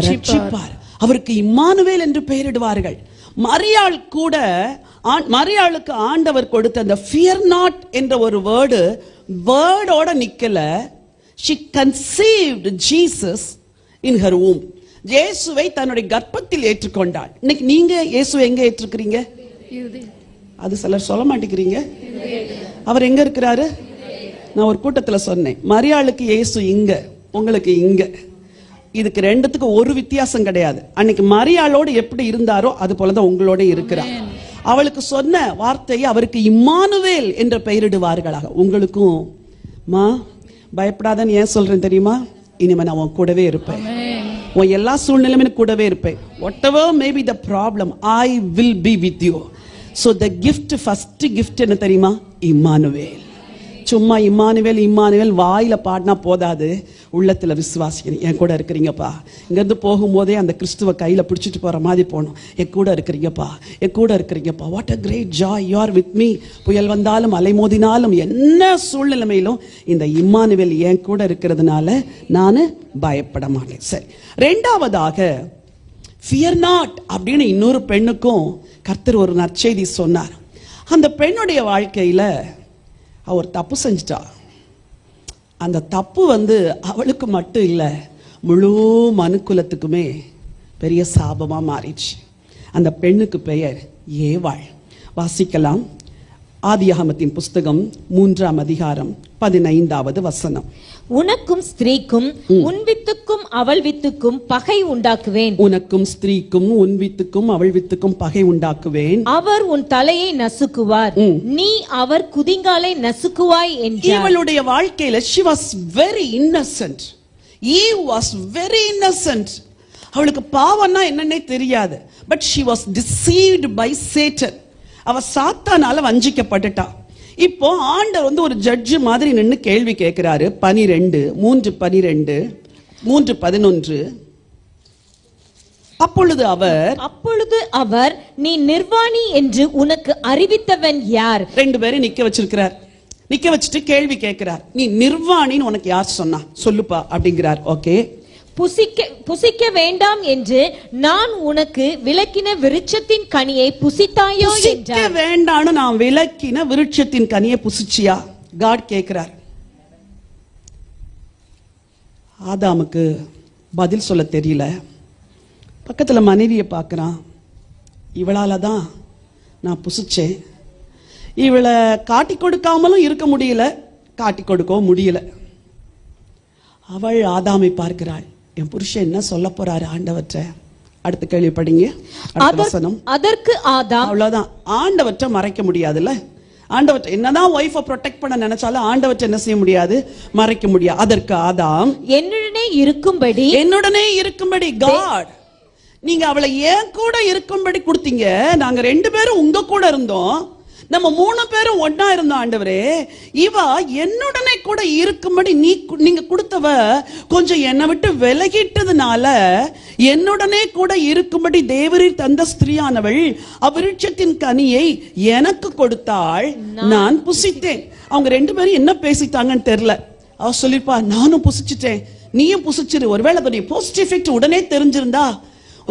ரட்சிப்பார். அவருக்கு இம்மானுவேல் என்று பெயரிடுவார்கள். மரியாள் கூட, மரியாளுக்கு ஆண்டவர் கொடுத்த அந்த fear not என்ற ஒரு வேர்டோட நிக்கல. she conceived Jesus in her womb. இயேசுவை தன்னுடைய கர்ப்பத்தில் ஏற்றுக்கொண்டாள். இன்னைக்கு நீங்க இயேசுவை எங்க ஏற்றுக்கிறீங்க? அது சிலர் சொல்ல மாட்டேங்கிறீங்க. அவர் எங்க இருக்கிறாரு? நான் ஒரு கூட்டத்துல சொன்னேன், மரியாளுக்கு இயேசு இங்க, உங்களுக்கு இங்க. இதுக்கு ரெண்டுத்துக்கு ஒரு வித்தியாசம் கிடையாது. அன்னைக்கு மரியாளோடு எப்படி இருந்தாரோ அது போலதான் உங்களோட இருக்கிறார். அவளுக்கு சொன்ன வார்த்தையை அவருக்கு இம்மானுவேல் என்ற பெயரிடுவார்களாக. உங்களுக்கும் மா பயப்படாதன்னு ஏன் சொல்றேன் தெரியுமா? இனிமே நான் உன் கூடவே இருப்பேன். உன் எல்லா சூழ்நிலையுமே கூடவே இருப்பேன். whatever may be the problem, I will be with you. so the gift, first gift என்ன தெரியுமா? இம்மானுவேல். சும்மா இம்மானுவேல் வாயில பாடினா போதாது, உள்ளத்துல விசுவாசிக்கணும். என் கூட இருக்கிறீங்கப்பா. இங்கிருந்து போகும்போதே அந்த கிறிஸ்துவ கையில பிடிச்சிட்டு போற மாதிரி போகணும். என் கூட இருக்கிறீங்கப்பா. What a great joy you are with me. புயல் வந்தாலும் அலை மோதினாலும் என்ன சூழ்நிலைமையிலும் இந்த இம்மானுவேல் என் கூட இருக்கிறதுனால நான் பயப்பட மாட்டேன். சரி, ரெண்டாவதாக fear not அப்படின்னு இன்னொரு பெண்ணுக்கும் கர்த்தர் ஒரு நற்செய்தி சொன்னார். அந்த பெண்ணுடைய வாழ்க்கையில அவர் தப்பு செஞ்சிட்டா. அந்த தப்பு அவளுக்கு மட்டும் இல்ல, முழு மனுக்குலத்துக்குமே பெரிய சாபமா மாறிடுச்சு. அந்த பெண்ணுக்கு பெயர் ஏவாள். வாசிக்கலாம். ஆதியாகமத்தின் புஸ்தகம் 3ஆம் அதிகாரம் 15வது வசனம். உனக்கும் ஸ்திரீக்கும் உன் வித்துக்கும் அவள் வித்துக்கும் பகை உண்டாக்குவேன். உனக்கும் ஸ்திரீக்கும் உன் வித்துக்கும் அவள் வித்துக்கும் பகை உண்டாக்குவேன். அவர் உன் தலையை நசுக்குவார், நீ அவர் குதிங்காலை நசுக்குவாய் என்றார். இவளுடைய வாழ்க்கையில she was very innocent. Eve was very innocent. அவளுக்கு பாவம்னா என்னன்னே தெரியாது. but she was deceived by Satan. அவ சாத்தானால வஞ்சிக்கப்பட்டுட்டா. இப்போ ஆண்டவர் ஒரு ஜட்ஜ் மாதிரி நின்னு கேள்வி கேட்கிறாரு. 3:11 அப்பொழுது அவர் நீ நிர்வாணி என்று உனக்கு அறிவித்தவன் யார்? ரெண்டு பேரும் நிக்க வச்சுட்டு கேள்வி கேட்கிறார். நீ நிர்வாணின்னு உனக்கு யார் சொன்னா சொல்லுப்பா அப்படிங்கிறார். ஓகே, புசிக்க வேண்டாம் என்று நான் உனக்கு விலக்கின விருட்சத்தின் கனியை புசித்தாயோ என்றார். வேண்டான்னு நான் விலக்கின விருட்சத்தின் கனியை புசிச்சியா? காட் கேட்கிறார். ஆதாமுக்கு பதில் சொல்ல தெரியல. பக்கத்துல மனைவியை பார்க்கறான். இவளாலதான் நான் புசிச்சேன். இவளை காட்டி கொடுக்காமலும் இருக்க முடியல, காட்டி கொடுக்கவும் முடியல. அவள் ஆதாமை பார்க்கிறாள். என் புருஷன் என்ன சொல்ல போறாரு ஆண்டவற்ற? அடுத்த கேள்வி படிங்க. அதற்கு ஆதாம், அவ்வளவுதான், ஆண்டவற்ற மறைக்க முடியாதுல்ல. ஆண்டவற்ற என்னதான் ஒய்ஃபை ப்ரொடெக்ட் பண்ண நினைச்சாலும் ஆண்டவற்ற என்ன செய்ய முடியாது, மறைக்க முடியாது. அதற்கு ஆதாம், என்னுடனே இருக்கும்படி காட், நீங்க அவளை ஏன் கூட இருக்கும்படி கொடுத்தீங்க. நாங்க 2 பேரும் உங்க கூட இருந்தோம், நம்ம 3 பேரும் ஒன்னா இருந்தோம் ஆண்டவரே. இவ என்னுடனே கூட இருக்கும்படி நீங்க கொடுத்தவ கொஞ்சம் என்னை விட்டு விலகிட்டதுனால என்னுடனே கூட இருக்கும்படி தேவரீர் தந்த ஸ்திரீயானவள் அவ்விருட்சத்தின் கனியை எனக்கு கொடுத்தாள், நான் புசித்தேன். அவங்க 2 பேரும் என்ன பேசிட்டாங்கன்னு தெரியல. அவ சொல்லிருப்பா, நானும் புசிச்சிட்டேன், நீயும் புசிச்சிரு. ஒருவேளை அதோடைய போஸ்ட் எஃபெக்ட் உடனே தெரிஞ்சிருந்தா,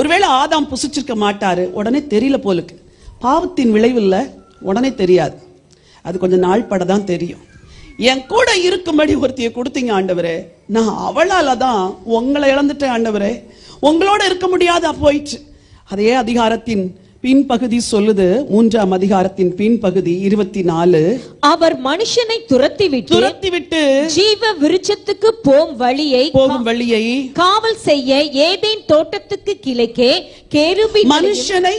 ஒருவேளை ஆதாம் புசிச்சிருக்க மாட்டாரு. உடனே தெரியல போலுக்கு. பாவத்தின் விளைவில் உடனே தெரியாது, அது கொஞ்சம் நாள் படதான் தெரியும். என் கூட இருக்கும்படி ஒருத்தியை கொடுத்தீங்க ஆண்டவரே, நான் அவளால தான் உங்களை இழந்துட்டேன் ஆண்டவரே, உங்களோட இருக்க முடியாத போயிடுச்சு. அதே அதிகாரத்தின் பின்பகுதி சொல்லுது, 3ஆம் அதிகாரத்தின் பின்பகுதி 24. அவர் மனுஷனை துரத்திவிட்டு ஜீவ விருட்சத்துக்கு போகும் வழியை காவல் செய்ய ஏதேன் தோட்டத்துக்கு கிழக்கே கேருபீன். மனுஷனை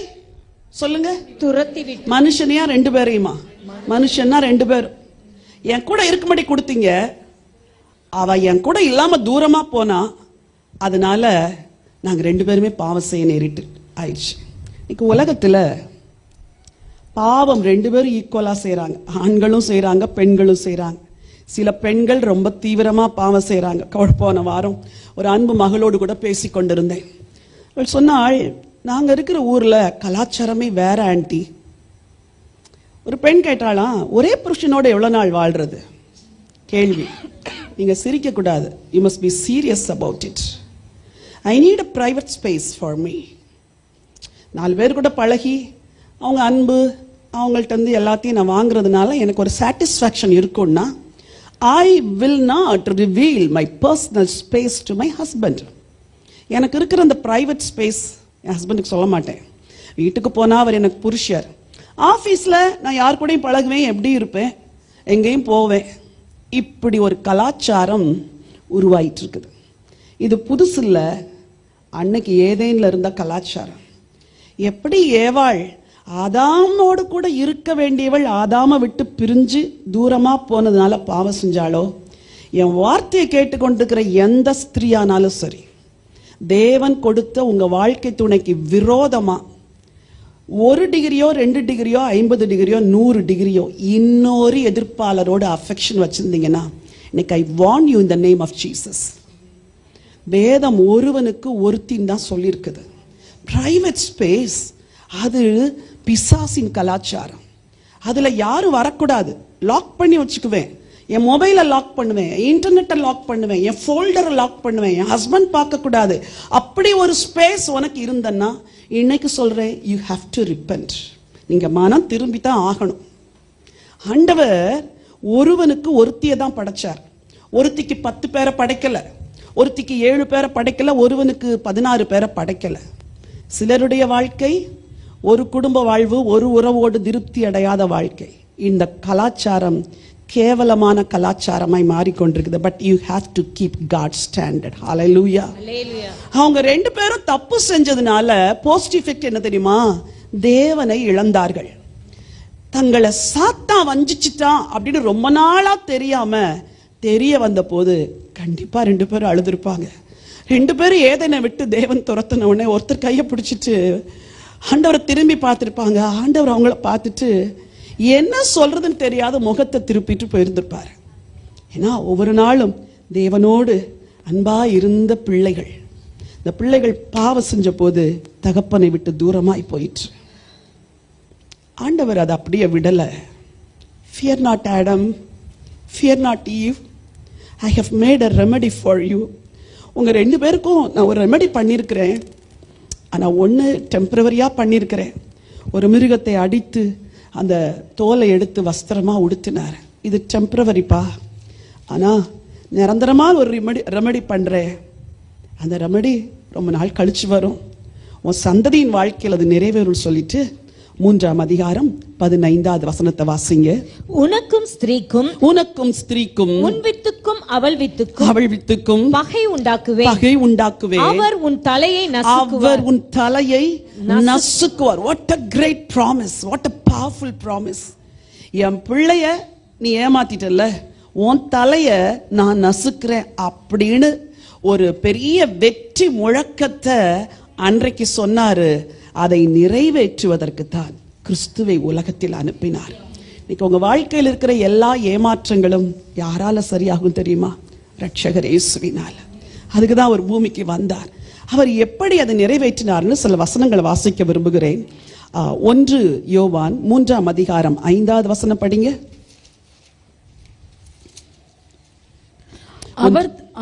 சொல்லுங்க. துரத்தி விட்டு. மனுஷனையா 2 பேரையுமா? மனுஷன்னா 2 பேர். என் கூட இருக்கும்படி கொடுத்தீங்க, அவ என் கூட இல்லாம தூரமா போனா, அதனால நாங்க 2 பேருமே பாவம் செய்ய நேரிட்டு ஆயிடுச்சு. இன்னைக்கு உலகத்துல பாவம் 2 பேரும் ஈக்குவலா செய்யறாங்க. ஆண்களும் செய்யறாங்க, பெண்களும் செய்யறாங்க. சில பெண்கள் ரொம்ப தீவிரமா பாவம் செய்யறாங்க. போன வாரம் ஒரு அன்பு மகளோடு கூட பேசி கொண்டிருந்தேன். அவள் சொன்னாள், நாங்க இருக்கிற ஊர்ல கலாச்சாரமே வேற ஆன்ட்டி. ஒரு பெண் கேட்டாலாம், ஒரே புருஷனோட எவ்வளவு நாள் வாழ்றது? கேள்வி. நீங்க சிரிக்க கூடாது. You must be serious about it. I need a private space for me. 4 பேர் கூட பழகி அவங்க அன்பு அவங்கள்ட்ட இருந்து எல்லாத்தையும் நான் வாங்குறதுனால எனக்கு ஒரு சாட்டிஸ்ஃபேக்ஷன் இருக்கும்னா, I will not reveal my personal space to my husband. எனக்கு இருக்கிற அந்த பிரைவேட் ஸ்பேஸ் என் ஹஸ்பண்டுக்கு சொல்ல மாட்டேன். வீட்டுக்கு போனா அவர் எனக்கு புருஷர். ஆபீஸ்ல நான் யார் கூடயும் பழகுவேன், எப்படி இருப்பேன், எங்கேயும் போவேன். இப்படி ஒரு கலாச்சாரம் உருவாயிட்டு இருக்குது. இது புதுசு இல்ல, அன்னைக்கு ஏதேன்ல இருந்த கலாச்சாரம். எப்படி ஏவாள் ஆதாமோடு கூட இருக்க வேண்டியவள் ஆதாம விட்டு பிரிஞ்சு தூரமா போனதுனால பாவம் செஞ்சாலோ, என் வார்த்தையை கேட்டுக்கொண்டிருக்கிற எந்த ஸ்திரீயானாலும் சரி, தேவன் கொடுத்த உங்க வாழ்க்கை துணைக்கு விரோதமா 1 டிகிரியோ 2 டிகிரியோ 50 டிகிரியோ 100 டிகிரியோ இன்னொரு எதிர்ப்பாளரோட அஃபெக்ஷன் வச்சிருந்தீங்கன்னா, இன்னைக்கு I warn you in the name of Jesus. வேதம் ஒருவனுக்கு ஒருத்தின் தான் சொல்லியிருக்குது. பிரைவேட் ஸ்பேஸ் அது பிசாசின் கலாச்சாரம். அதுல யாரும் வரக்கூடாது. லாக் பண்ணி வச்சுக்குவேன். என் மொபைலை லாக் பண்ணுவேன், இன்டர்நெட்டை லாக் பண்ணுவேன், என் ஃபோல்டரை லாக் பண்ணுவேன், என் ஹஸ்பண்ட் பார்க்க கூடாது. அப்படி ஒரு ஸ்பேஸ் உனக்கு இருந்தன்னா, இன்னைக்கு சொல்றேன், யூ ஹாவ் டு ரிப்பென்ட். நீங்க மனம் திரும்பி தான் ஆகணும். ஆண்டவர் ஒருவனுக்கு ஒருத்தியை தான் படைச்சார். ஒருத்திக்கு 10 பேரை படைக்கல, ஒருத்திக்கு 7 பேரை படைக்கல, ஒருவனுக்கு 16 பேரை படைக்கல. சிலருடைய வாழ்க்கை ஒரு குடும்ப வாழ்வு, ஒரு உறவோடு திருப்தி அடையாத வாழ்க்கை. இந்த கலாச்சாரம் கேவலமான கலாச்சாரமாய் மாறிக்கொண்டிருக்குது. But you have to keep God standard. Hallelujah. அவங்க 2 பேரும் தப்பு செஞ்சதுனால போஸ்ட் எஃபெக்ட் என்ன தெரியுமா? தேவனை இழந்தார்கள். தங்களை சாத்தான் வஞ்சிச்சிட்டான் அப்படின்னு ரொம்ப நாளா தெரியாம தெரிய வந்த போது கண்டிப்பா 2 பேரும் அழுதுருப்பாங்க. 2 பேரும் ஏதேனை விட்டு தேவன் துரத்தின உடனே ஒருத்தர் கையை பிடிச்சிட்டு ஆண்டவரை திரும்பி பார்த்திருப்பாங்க. ஆண்டவர் அவங்கள பார்த்துட்டு என்ன சொல்றதுன்னு தெரியாத முகத்தை திருப்பிட்டு போயிருந்திருப்பாரு. ஏன்னா ஒவ்வொரு நாளும் தேவனோடு அன்பா இருந்த பிள்ளைகள், இந்த பிள்ளைகள் பாவம் செஞ்ச போது தகப்பனை விட்டு தூரமாய் போயிற்று. ஆண்டவர் அதை அப்படியே விடல. Fear not Adam, fear not Eve, I have made a remedy for you. உங்க 2 பேருக்கும் நான் ஒரு ரெமெடி பண்ணியிருக்கிறேன். ஆனா ஒன்று டெம்பரவரியா பண்ணியிருக்கிறேன். ஒரு மிருகத்தை அடித்து அந்த தோலை எடுத்து வஸ்திரமா உடுத்தினார். இது டெம்பரவரிப்பா. ஆனா நிரந்தரமா ஒரு ரெமெடி பண்றேன். அந்த ரெமெடி ரொம்ப நாள் கழிச்சு வரும். உன் சந்ததியின் வாழ்க்கையில் அது நிறைவேறும் சொல்லிட்டு 3ஆம் அதிகாரம் 15வது வசனத்தை வாசிங்க. உனக்கும் ஸ்திரீக்கும் உன் வித்துக்கும் அவள் வித்துக்கும் பகை உண்டாக்குவேன். அவர் உன் தலையை நசுக்குவார். What a great promise, what a powerful promise. என் பிள்ளைய நீ ஏமாத்திட்டல்ல, உன் தலைய நான் நசுக்கிறேன் அப்படின்னு ஒரு பெரிய வெற்றி முழக்கத்தை அன்றைக்கு சொன்னாரு. அதை நிறைவேற்றுவதற்கு தான் கிறிஸ்துவை உலகத்தில் அனுப்பினார். இன்னைக்கு உங்க வாழ்க்கையில் இருக்கிற எல்லா ஏமாற்றங்களும் யாரால சரியாகும் தெரியுமா? ரட்சகர் இயேசுவினால. அதுக்கு தான் அவர் பூமிக்கு வந்தார். அவர் எப்படி அதை நிறைவேற்றினார்னு சில வசனங்களை வாசிக்க விரும்புகிறேன். 1 யோவான் 3ஆம் அதிகாரம் 5வது வசனம் படிங்க.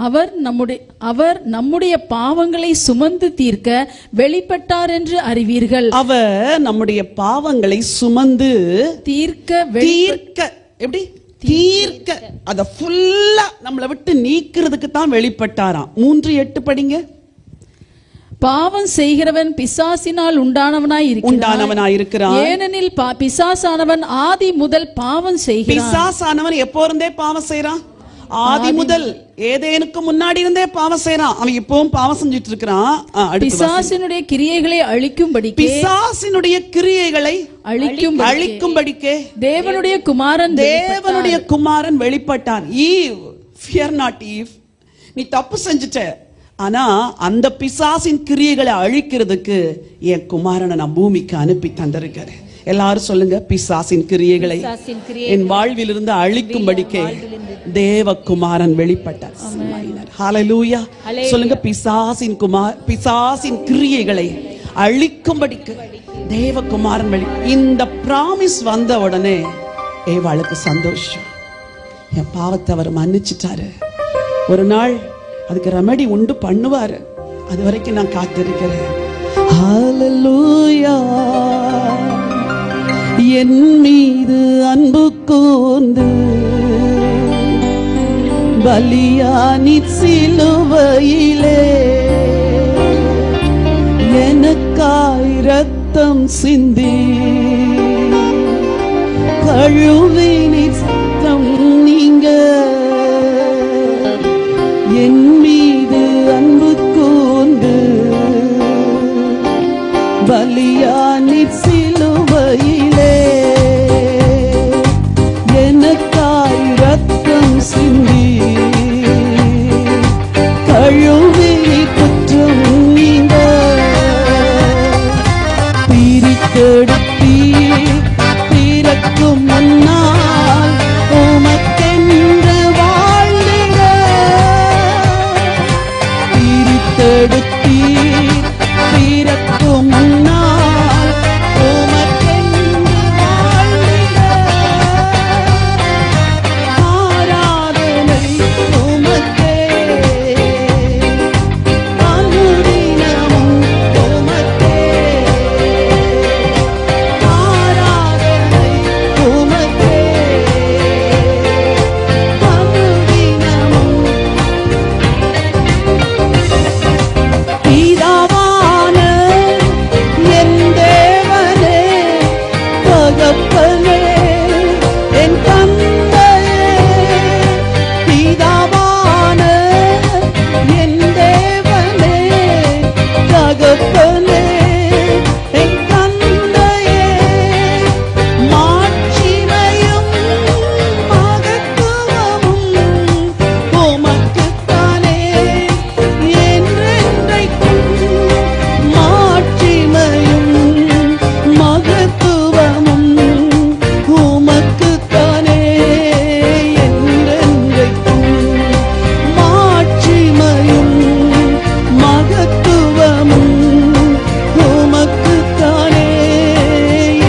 அவர் நம்முடைய பாவங்களை சுமந்து தீர்க்க வெளிப்பட்டார் என்று அறிவீர்கள். அவர் நம்முடைய பாவங்களை சுமந்து தீர்க்க எப்படி தீர்க்க அத ஃபுல்லா நம்மளை விட்டு நீக்கிறதுக்கு தான் வெளிப்பட்டாராம். 3:8 படிங்க. பாவம் செய்கிறவன் பிசாசினால் உண்டானவனாய் இருக்கிறான். ஏனெனில் பிசாசானவன் ஆதி முதல் பாவம் செய்கிறான். பிசாசானவன் எப்போ இருந்தே பாவம் செய்யறான்? ஆதி முதல் ஏதேனுக்கு முன்னாடி இருந்தே பாவம் செய்யறான். அவன் இப்பவும் பாவம் செஞ்சுட்டு இருக்கிறான். பிசாசினுடைய கிரியைகளை அழிக்கும்படிக்கு பிசாசினுடைய கிரியைகளை அழிக்கும்படிக்கே தேவனுடைய குமாரன் வெளிப்பட்டான். Eve, fear not Eve. நீ தப்பு செஞ்சுட்ட, ஆனா அந்த பிசாசின் கிரியைகளை அழிக்கிறதுக்கு என் குமாரனை நான் பூமிக்கு அனுப்பி தந்திருக்கிறேன். எல்லாரும் சொல்லுங்க, பிசாசின் கிரியைகளை என் வாழ்வில் இருந்து அழிக்கும்படிக்கே தேவகுமாரன் வெளிப்பட்டார். ஹல்லேலூயா. சொல்லுங்க, பிசாசின் கிரியைகளை அழிக்கும்படிக்கு தேவகுமாரன் இந்த பிராமிஸ் வந்த உடனே ஏவாளுக்கு சந்தோஷம். என் பாவத்தை அவர் மன்னிச்சிட்டாரு. ஒரு நாள் அதுக்கு ரெமெடி உண்டு பண்ணுவாரு. அது வரைக்கும் நான் காத்திருக்கிறேன். ஹல்லேலூயா. என் மீது அன்பு கூர்ந்து பலியானி சிலுவையிலே எனக்காய் ரத்தம் சிந்தி கழுவினி சத்தம் நீங்க என் மீது அன்பு கூர்ந்து பலியானி சிலுவையிலே எனக்காய் ரத்தம் சிந்தி கழுவி குற்றம் நீங்க பிரித்தெடுத்தி பிறக்கும் முன்னால் உமக்கென்று வாழ்ந்திட பிரித்தெடுத்தி பிறக்கும் முன்னால் உமக்கென்று வாழ்ந்திட ஆராதனை உமக்கே அனுதினமும் உமக்கே ஆராதனை உமக்கே அனுதினமும். பிதாவான என் தேவனே, தகப்பனே, என் தந்தையே. பிதாவான என் தேவனே, தகப்பனே, என் தந்தையே. மாட்சிமையும் மகத்துவமும் உமக்குத்தானே என்றென்றைக்கும். மாட்சிமையும் மகத்துவமும் உமக்குத்தானே என்றென்றைக்கும். மாட்சிமையும் மகத்துவமும் உமக்குத்தானே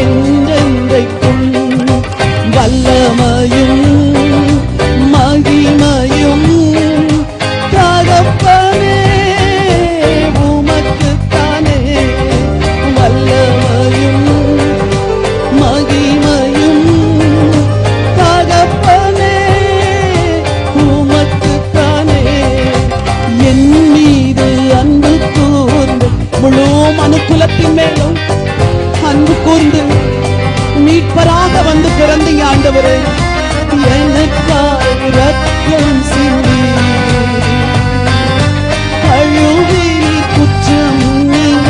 என்றென்றைக்கும். வல்லமையும் மகிமையும் தகப்பனே உமக்குத்தானே. வல்லமையும் மகிமையும் தகப்பனே உமக்குத்தானே. என் மீது அன்பு கூர்ந்து முழு மனுக்குலத்தின் மேலும் அன்பு கூர்ந்து மீட்பராக வந்து பிறந்தீங்க ஆண்டவரே. எனக்காய் ரத்தம் சிந்தி கழுவி குற்றம் நீங்க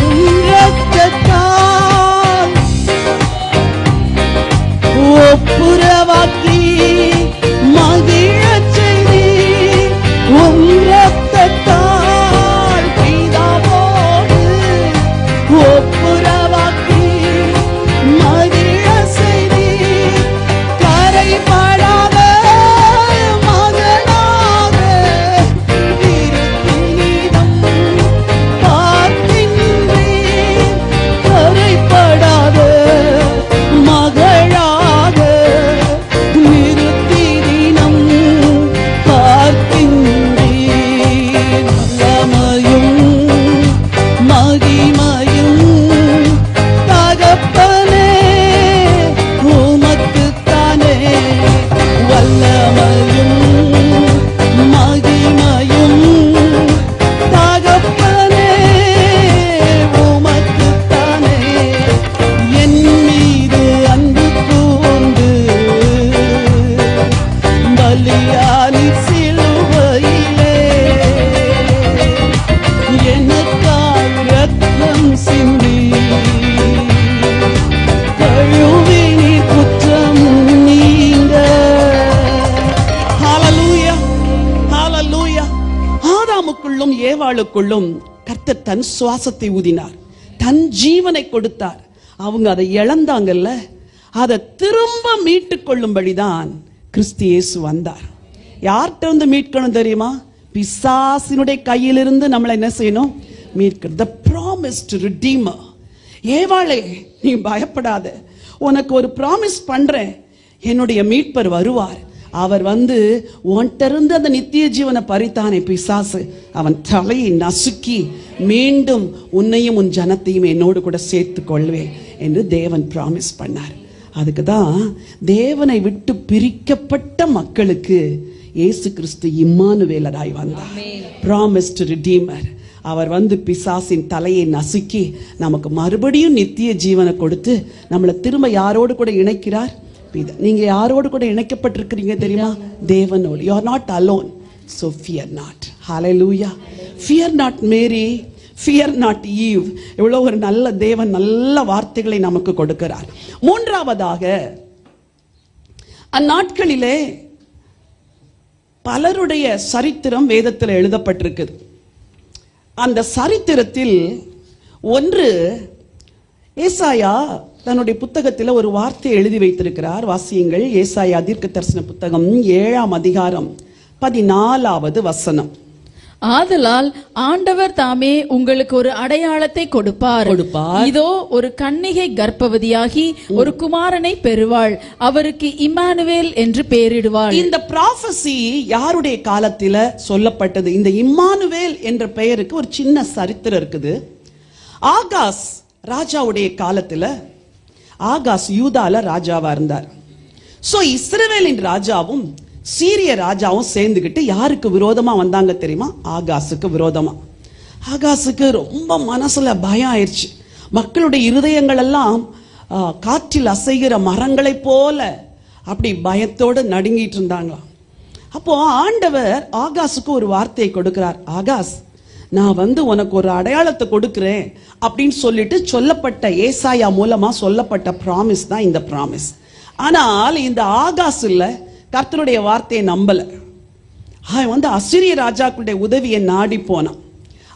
உன் ரத்தத்தால் ஒப்புரவாக்கி மகிழச் செய்தி. உன் ரத்தத்தால் பிதாவோடு ஒப்புரவாக்கி மகிழச் செய்தி. கரைபடாத மகனாக இருக்கினீதம் பார்க்கின்றீர். கரைபடாத மகளாக நிறுத்தி தினம் பார்க்கின்றீர். வல்லமையும் மகிமையும் ஏவாளுக்குள்ளும் கர்த்தர் தன் சுவாசத்தை ஊதினார், தன் ஜீவனை கொடுத்தார். அவங்க அதை இழந்தாங்கல்ல, அதை திரும்ப மீட்டு கொள்ளும்படிதான் கிறிஸ்து இயேசு வந்தார். யார்கிட்ட வந்து மீட்கணும் தெரியுமா? பிசாசினுடைய கையிலிருந்து நம்மளை என்ன செய்யணும்? மீட்கணும். The promised redeemer. ஏவாளே, நீ பயப்படாத, உனக்கு ஒரு ப்ராமிஸ் பண்றேன், என்னுடைய மீட்பர் வருவார். அவர் வந்து உன்கிட்ட அந்த நித்திய ஜீவனை பறித்தானே பிசாசு, அவன் தலையை நசுக்கி மீண்டும் உன்னையும் உன் ஜனத்தையும் என்னோடு கூட சேர்த்து கொள்வேன் என்று தேவன் ப்ராமிஸ் பண்ணார். அதுக்கு தான் தேவனை விட்டு பிரிக்கப்பட்ட மக்களுக்கு இயேசு கிறிஸ்து இம்மானுவேலராய் வந்தார், ப்ராமிஸ்ட் ரிடீமர். அவர் வந்து பிசாசின் தலையை நசுக்கி நமக்கு மறுபடியும் நித்திய ஜீவனை கொடுத்து நம்மளை திரும்ப யாரோடு கூட இணைக்கிறார்? நீங்க யாரோடு கூட இணைக்கப்பட்டிருக்கிறீங்க தெரியுமா? தேவனோடு. You are not alone, so fear not. Hallelujah. Fear not Mary, fear not Eve. எவ்வளவு ஒரு நல்ல தேவன் நல்ல வார்த்தைகளை நமக்கு கொடுக்கிறார். மூன்றாவதாக, அந்நாட்களிலே பலருடைய சரித்திரம் வேதத்தில் எழுதப்பட்டிருக்குது. அந்த சரித்திரத்தில் ஒன்று, ஏசாயா தன்னுடைய புத்தகத்தில் ஒரு வார்த்தையை எழுதி வைத்திருக்கிறார். வாசியுங்கள். ஏசாயா தீர்க்கதரிசன புத்தகம் 7ஆம் அதிகாரம் 14வது வசனம். ஆதலால் ஆண்டவர் தாமே உங்களுக்கு ஒரு அடையாளத்தை கொடுப்பார். இதோ ஒரு கன்னிகை கர்ப்பவதியாகி ஒரு குமாரனை பெறுவாள், அவருக்கு இம்மானுவேல் என்று பெயரிடுவாள். இந்த ப்ராபசி யாருடைய காலத்தில் சொல்லப்பட்டது? இந்த இம்மானுவேல் என்ற பெயருக்கு ஒரு சின்ன சரித்திரம் இருக்குது. ஆகாஸ் ராஜாவுடைய காலத்தில், ஆகாஸ் யூதால ராஜாவா இருந்தார். சோ இஸ்ரவேலின் ராஜாவும் சீரிய ராஜாவும் சேர்ந்துகிட்டு யாருக்கு விரோதமா வந்தாங்க தெரியுமா? ஆகாசுக்கு விரோதமா. ஆகாசுக்கு ரொம்ப மனசுல பயம் ஆயிடுச்சு. மக்களுடைய இருதயங்கள் எல்லாம் காற்றில் அசைகிற மரங்களை போல அப்படி பயத்தோடு நடுங்கிட்டு இருந்தாங்களாம். அப்போ ஆண்டவர் ஆகாசுக்கு ஒரு வார்த்தையை கொடுக்கிறார். ஆகாஸ், நான் வந்து உனக்கு ஒரு அடையாளத்தை கொடுக்கிறேன் அப்படின்னு சொல்லிட்டு சொல்லப்பட்ட, ஏசாயா மூலமா சொல்லப்பட்ட ப்ராமிஸ் தான் இந்த ப்ராமிஸ். ஆனால் இந்த ஆகாஸ் இல்ல, கர்த்தருடைய வார்த்தையை நம்பல. அவன் வந்து அசிரிய ராஜாக்களுடைய உதவியை நாடி போனான்.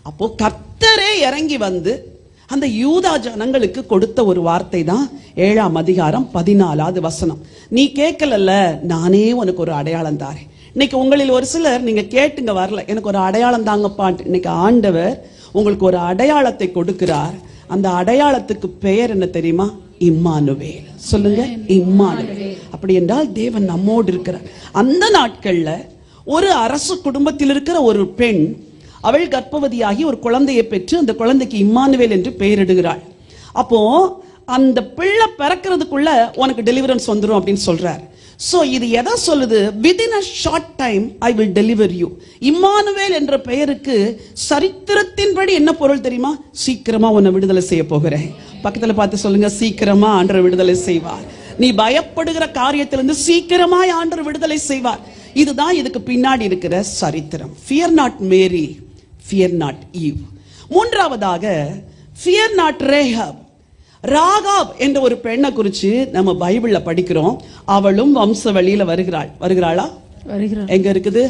அப்போ கர்த்தரே இறங்கி வந்து அந்த யூதா ஜனங்களுக்கு கொடுத்த ஒரு வார்த்தை தான் 7ஆம் அதிகாரம் 14வது வசனம். நீ கேட்கலல்ல, நானே உனக்கு ஒரு அடையாளம் தாரேன். இன்னைக்கு உங்களில் ஒரு சிலர் நீங்க கேட்டுங்க வரல, எனக்கு ஒரு அடையாளம் தாங்கப்பான்ட்டு. இன்னைக்கு ஆண்டவர் உங்களுக்கு ஒரு அடையாளத்தை கொடுக்கிறார். அந்த அடையாளத்துக்கு பெயர் என்ன தெரியுமா? இம்மானுவேல். சொல்லுங்க, இம்மானுவேல். அப்படி என்றால் தேவன் நம்மோடு இருக்கிறார். அந்த நாட்கள்ல ஒரு அரசு குடும்பத்தில் இருக்கிற ஒரு பெண், அவள் கர்ப்பவதியாகி ஒரு குழந்தையை பெற்று அந்த குழந்தைக்கு இம்மானுவேல் என்று பெயரிடுகிறாள். அப்போ அந்த பிள்ளை பிறக்கிறதுக்குள்ள உனக்கு டெலிவரன்ஸ் வந்துடும் அப்படின்னு சொல்றார். சோ இது எதை சொல்லுது? within a short time I will deliver you. Immanuel என்ற பெயருக்கு சரித்திரத்தின்படி என்ன பொருள் தெரியுமா? சீக்கிரமா உன்னை விடுதலை செய்ய போகிறேன். பக்கத்துல பார்த்து சொல்லுங்க, சீக்கிரமா ஆண்டவர் விடுதலை செய்வார். நீ பயப்படுகிற காரியத்திலிருந்து சீக்கிரமாய் ஆண்டவர் விடுதலை செய்வார். இதுதான் இதுக்கு பின்னாடி இருக்கிற சரித்திரம். fear not Mary, fear not Eve. மூன்றாவதாக, fear not Rahab. ராகாப் என்ற ஒரு பெண்ணை குறித்து நம்ம பைபிள்ல படிக்கிறோம். அவளும் வம்ச வழியில வருகிறாளா? எங்க இருக்குது?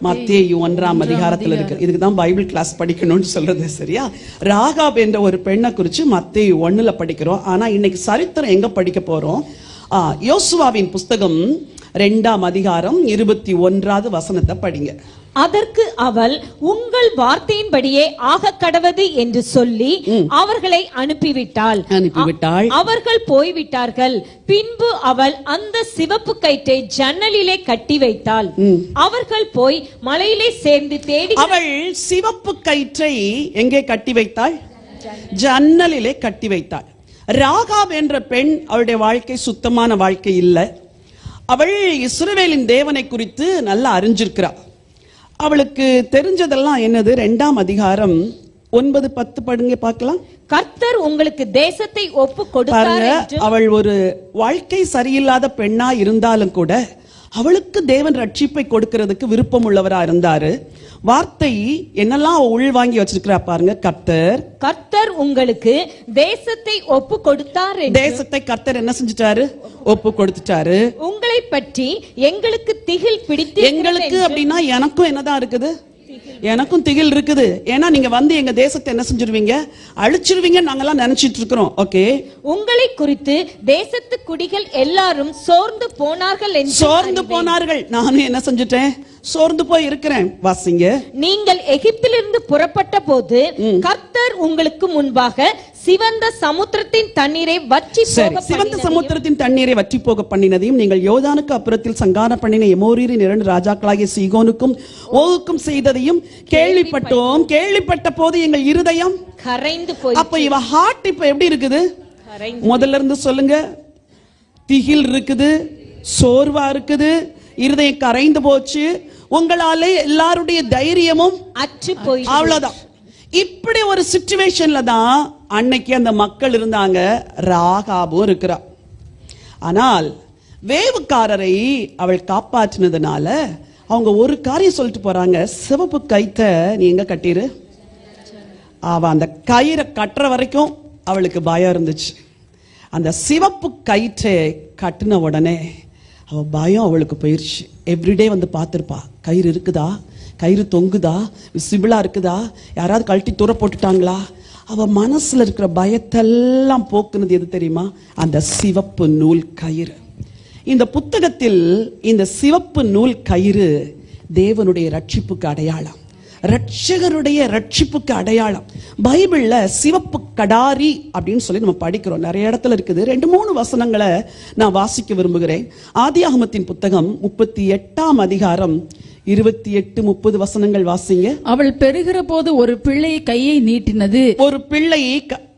மத்தேயு 1ஆம் அதிகாரத்தில் இருக்கு. இதுக்கு தான் பைபிள் கிளாஸ் படிக்கணும்னு சொல்றது, சரியா? ராகாப் என்ற ஒரு பெண்ணை குறித்து மத்தேயு 1ல படிக்கிறோம். ஆனா இன்னைக்கு சரித்திரம் எங்க படிக்க போறோம்? யோசுவாவின் புஸ்தகம் 2ஆம் அதிகாரம் 21வது வசனத்தை படிங்க. அதற்கு அவள், உங்கள் வார்த்தையின்படியே ஆக கடவது என்று சொல்லி அவர்களை அனுப்பிவிட்டாள். அவர்கள் போய்விட்டார்கள். பின்பு அவள் அந்த சிவப்பு கயிற்றை ஜன்னலிலே கட்டி வைத்தாள். அவர்கள் போய் மலையிலே சேர்ந்து தேடி, அவள் சிவப்பு கயிற்றை எங்கே கட்டி வைத்தாள்? ஜன்னலிலே கட்டி வைத்தாள். ராகாப் என்ற பெண், அவளுடைய வாழ்க்கை சுத்தமான வாழ்க்கை இல்லை. அவள் இஸ்ரவேலின் தேவனை குறித்து நல்லா அறிஞ்சிருக்கிறாள். அவளுக்கு தெரிஞ்சதெல்லாம் என்னது? 2ஆம் அதிகாரம் 9-10 படுங்க பார்க்கலாம். கர்த்தர் உங்களுக்கு தேசத்தை ஒப்பு கொடுத்தார். அவள் ஒரு வாழ்க்கை சரியில்லாத பெண்ணா இருந்தாலும் கூட அவளுக்கு தேவன் ரட்சிப்பை கொடுக்கிறதுக்கு விருப்பம் உள்ளவரா இருந்தாரு. வார்த்தை என்னெல்லாம் உள் வாங்கி வச்சிருக்கிறா பாருங்க. கர்த்தர் உங்களுக்கு தேசத்தை ஒப்பு கொடுத்தார். தேசத்தை கர்த்தர் என்ன செஞ்சிட்டாரு? ஒப்பு கொடுத்துட்டாரு. உங்களை பற்றி எங்களுக்கு திகில் பிடித்து, எங்களுக்கு அப்படின்னா எனக்கும் என்னதான் இருக்குது? எனக்கும் திகில் இருக்குது. ஏன்னா நீங்க வந்து எங்க தேசத்தை என்ன செஞ்சிருவீங்க, அழிச்சிருவீங்க நாங்கெல்லாம் நினைச்சிட்டு இருக்கிறோம். ஓகே, உங்களை குறித்து தேசத்து குடிகள் எல்லாரும் சோர்ந்து போனார்கள் என்று சோர்ந்து போனார்கள். நானும் என்ன செஞ்சுட்டேன், சோர்ந்து போய் இருக்கிறேன். வாசிங்க. நீங்கள் எகிப்திலிருந்து புறப்பட்ட போது கர்த்தர் உங்களுக்கு முன்பாக சிவந்த சமுத்திரத்தின் தண்ணீரை வற்றி போக சிவந்த சமுத்திரத்தின் தண்ணீரை வற்றி போக பண்ணினதையும் நீங்கள் யோர்தானுக்கு அப்புறத்தில் சங்கார பண்ணின எமோரியரின் 2 ராஜாக்களாகிய சீகோனுக்கும் ஓகுக்கும் செய்ததையும் கேள்விப்பட்டோம். கேள்விப்பட்ட போது எங்கள் இருதயம் கரைந்து போய். அப்ப இவ ஹார்ட் இப்ப எப்படி இருக்குது? முதல்ல இருந்து சொல்லுங்க. திகில் இருக்குது, சோர்வா இருக்குது, இருதயம் கரைந்து போச்சு, உங்களாலே எல்லாருடைய தைரியமும் அற்று போய். அவ்வளவுதான். இப்படி ஒரு சிச்சுவேஷன்ல தான் அன்னைக்கு அந்த மக்கள் இருந்தாங்க. ராகாபும் இருக்கிறா. ஆனால் வேவுக்காரரை அவள் காப்பாற்றினதுனால அவங்க ஒரு காரியம் சொல்லிட்டு போறாங்க, சிவப்பு கயித்தை நீ எங்க கட்டிரு. அவ அந்த கயிறை கட்டுற வரைக்கும் அவளுக்கு பயம் இருந்துச்சு. அந்த சிவப்பு கயிற்றை கட்டின உடனே அவ பயம் அவளுக்கு போயிருச்சு. எவ்ரிடே வந்து பார்த்திருப்பா, கயிறு இருக்குதா, கயிறு தொங்குதா, விசிபிளா இருக்குதா, யாராவது கழட்டி தூர போட்டுட்டாங்களா. அவ மனசுல இருக்கிற பயத்தெல்லாம் போக்குனது எது தெரியுமா? அந்த சிவப்பு நூல் கயிறு. இந்த புத்தகத்தில் இந்த சிவப்பு நூல் கயிறு தேவனுடைய ரட்சிப்புக்கு அடையாளம், ரட்சகருடைய ரட்சிப்புக்கு அடையாளம். பைபிள்ல சிவப்பு கடாரி அப்படின்னு சொல்லி நம்ம படிக்கிறோம், நிறைய இடத்துல இருக்குது. 2-3 வசனங்களை நான் வாசிக்க விரும்புகிறேன். ஆதியாகமத்தின் புத்தகம் 38ஆம் அதிகாரம் 28-30 வசனங்கள் வாசிங்க. அவள் பெறுகிற போது ஒரு பிள்ளை கையை நீட்டினது. ஒரு பிள்ளை,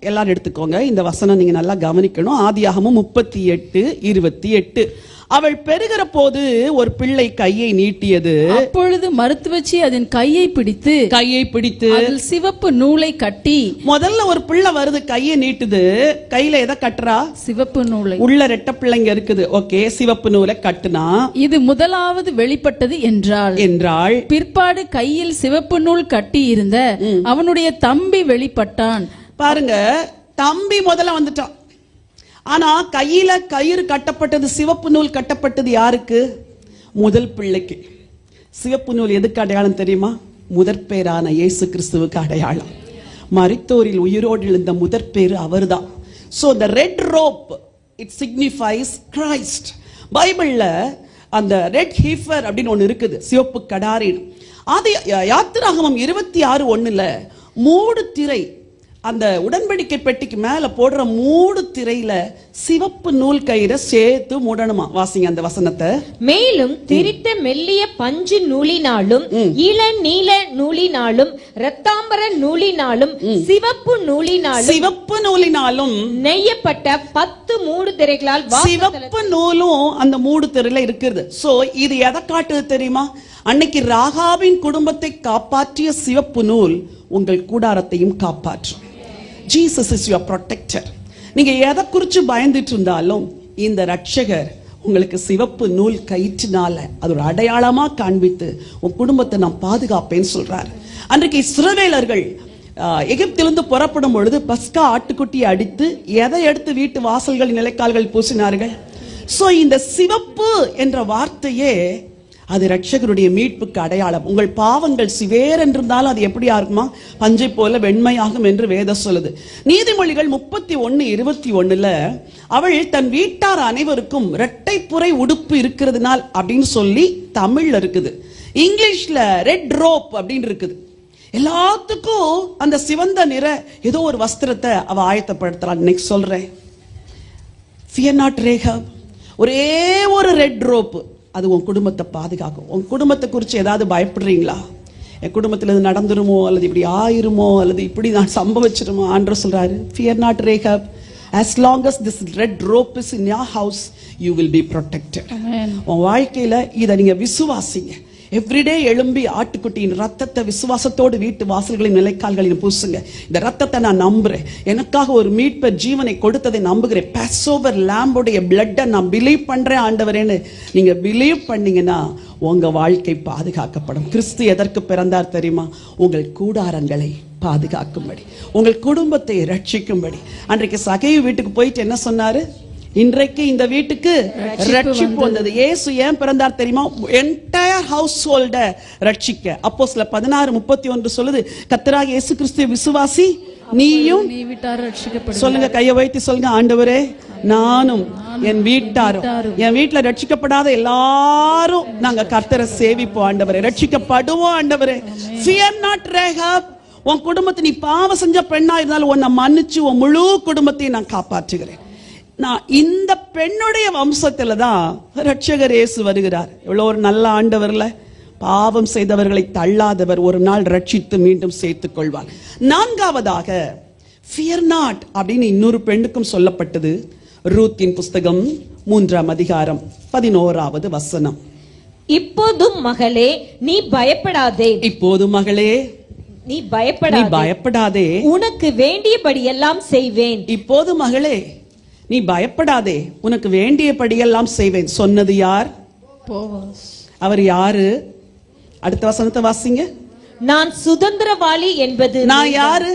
எல்லாரும் எடுத்துக்கோங்க, இந்த வசனம் நீங்க நல்லா கவனிக்கணும். ஆதியாகமம் 38:28. அவள் பெறுகிற போது ஒரு பிள்ளை கையை நீட்டியது. அப்பொழுது மருத்துவச்சி அதன் கையை பிடித்து அதில் சிவப்பு நூலை கட்டி. முதல்ல ஒரு பிள்ளை வருது, கையை நீட்டுது, கையில எதை கட்டுறா? சிவப்பு நூலை. உள்ள ரெட்ட பிள்ளைங்க இருக்குது. ஓகே, சிவப்பு நூலை கட்டுனா இது முதலாவது வெளிப்பட்டது என்றாள். பிற்பாடு கையில் சிவப்பு நூல் கட்டி இருந்த அவனுடைய தம்பி வெளிப்பட்டான். பாருங்க, தம்பி முதல்ல வந்துட்டான். ஆனா கையில கயிறு கட்டப்பட்டது, சிவப்பு நூல் கட்டப்பட்டது யாருக்கு? முதல் பிள்ளைக்கு. சிவப்பு நூல் எதுக்கு அடையாளம் தெரியுமா? முதற் பேரான இயேசு கிறிஸ்துவுக்கு அடையாளம். மரித்தோரில் உயிரோடு எழுந்த முதற் பேரு அவர்தான். So the red rope, it signifies Christ. பைபிள்ல அந்த ரெட் ஹீஃபர் அப்படின்னு ஒன்னு இருக்குது, சிவப்பு கடாரி. அது யாத்திராகமம் 26:1 மூடு திரை, அந்த உடன்படிக்கை பெட்டிக்கு மேல போடுற மூடு திரையில சிவப்பு நூல் கயிறை சேர்த்து மூடணுமா. வாசிங்க அந்த வசனத்தை. மேலும் திரித்த மெல்லிய பஞ்சு நூலினாலும் இள நீல நூலினாலும் இரத்தாம்பர நூலினாலும் சிவப்பு நூலினாலும் நெய்யப்பட்ட 10 மூடு திரைகளால். சிவப்பு நூலும் அந்த மூடு திரையில இருக்கிறது. சோ இது எதை காட்டுது தெரியுமா? அன்னைக்கு ராகாபின் குடும்பத்தை காப்பாற்றிய சிவப்பு நூல் உங்கள் கூடாரத்தையும் காப்பாற்றும். Jesus is your protector. நீங்க எதை குறிச்சு பயந்துட்டு இருந்தாலும் இந்த ரட்சகர் உங்களுக்கு சிவப்பு நூல் கயிற்றினால அது ஒரு அடையாளமா காண்பித்து உன் குடும்பத்தை நான் பாதுகாப்பேன்னு சொல்றாரு. அன்றைக்கு இஸ்ரவேலர்கள் எகிப்திலிருந்து புறப்படும் பொழுது பஸ்கா ஆட்டுக்குட்டியை அடித்து எதை எடுத்து வீட்டு வாசல்கள் நிலைக்கால்கள் பூசினார்கள். சோ இந்த சிவப்பு என்ற வார்த்தையே அது ரட்சகருடைய மீட்புக்கு அடையாளம். உங்கள் பாவங்கள் சிவேர் என்றிருந்தாலும் அது எப்படியா இருக்குமா? பஞ்சை போல வெண்மையாகும் என்று வேதம் சொல்லுது. நீதிமொழிகள் 31:21 அவள் தன் வீட்டார் அனைவருக்கும் இரட்டைப்புரை உடுப்பு இருக்கிறதுனால் அப்படின்னு சொல்லி தமிழ்ல இருக்குது. இங்கிலீஷ்ல ரெட் ரோப் அப்படின்னு இருக்குது. எல்லாத்துக்கும் அந்த சிவந்த நிற ஏதோ ஒரு வஸ்திரத்தை அவ ஆயத்தப்படுத்துறான். இன்னைக்கு சொல்றேன், fear not Rahab, ஒரே ஒரு ரெட் ரோப், அது உன் குடும்பத்தை பாதுகாக்கும். உன் குடும்பத்தை குறித்து ஏதாவது பயப்படுறீங்களா? என் குடும்பத்தில் இது நடந்துருமோ, அல்லது இப்படி ஆயிருமோ, அல்லது இப்படி நான் சம்பவிச்சிருமோ? ஆண்டவர் சொல்றாரு, fear not Rahab, as long as this red rope is in your house you will be protected. உன் வாழ்க்கையில இதை நீங்க விசுவாசிங்க. எவ்ரிடே எழும்பி ஆட்டுக்குட்டியின் ரத்தத்தை விசுவாசத்தோடு வீட்டு வாசல்களின் நிலைக்கால்களில் பூசுங்க. இந்த ரத்தத்தை நான் நம்புறேன், எனக்காக ஒரு மீட்பர் ஜீவனை கொடுத்ததை நம்புகிறேன், பாஸ்ஓவர் லாம்போடைய பிளட்டை நான் பிலீவ் பண்றேன் ஆண்டவரேன்னு நீங்க பிலீவ் பண்ணீங்கன்னா உங்க வாழ்க்கை பாதுகாக்கப்படும். கிறிஸ்து எதற்கு பிறந்தார் தெரியுமா? உங்கள் கூடாரங்களை பாதுகாக்கும்படி, உங்கள் குடும்பத்தை ரட்சிக்கும்படி. அன்றைக்கு சகையு வீட்டுக்கு போயிட்டு என்ன சொன்னாரு? இன்றைக்கு இந்த வீட்டுக்கு ரட்சிப்பு வந்தது. இயேசு ஏன் பிறந்தார் தெரியுமா? என்டையர் ஹவுஸ் ஹோல்ட ரட்சிக்க. அப்போஸ்தலர் 16:31 சொல்லுது, கர்த்தராகிய இயேசு கிறிஸ்துவை விசுவாசி நீயும் நீ வீட்டார் ரட்சிக்கப்படுவீர்கள். சொல்லுங்க, கையை வைத்து சொல்லுங்க, ஆண்டவரே நானும் என் வீட்டாரும் என் வீட்டுல ரட்சிக்கப்படாத எல்லாரும் நாங்க கர்த்தரை சேவிப்போம் ஆண்டவரே, ரட்சிக்கப்படுவோம் ஆண்டவரே. Fear not Rahab. உன் குடும்பத்தை நீ பாவம் செஞ்ச பெண்ணா இருந்தாலும் உன்னை மன்னிச்சு உன் முழு குடும்பத்தையும் நான் காப்பாற்றுகிறேன். நான் இந்த பெண்ணுடைய வம்சத்துல தான் ரட்சகர் இயேசு வருகிறார். எவ்வளவு ஒரு நல்ல ஆண்டவர்ல. பாவம் செய்தவர்களை தள்ளாதவர், ஒரு நாள் ரட்சித்து மீண்டும் சேர்த்துக் கொள்வார். நான்காவதாக fear not அப்படின்னு இன்னொரு பெண்ணுக்கும் சொல்லப்பட்டது. ரூத்தின் புஸ்தகம் 3ஆம் அதிகாரம் 11வது வசனம். இப்போதும் மகளே நீ பயப்படாதே. இப்போது மகளே நீ பயப்படாதே. உனக்கு வேண்டியபடி எல்லாம் செய்வேன். இப்போது மகளே நீ பயப்படாதே, உனக்கு வேண்டியபடியெல்லாம் செய்வேன். சொன்னது யார்? போவாஸ். அவர் யாரு? அடுத்த வசனத்தை வாசிங்க. நான் சுதந்திரவாளி என்பது. நான் யாரு?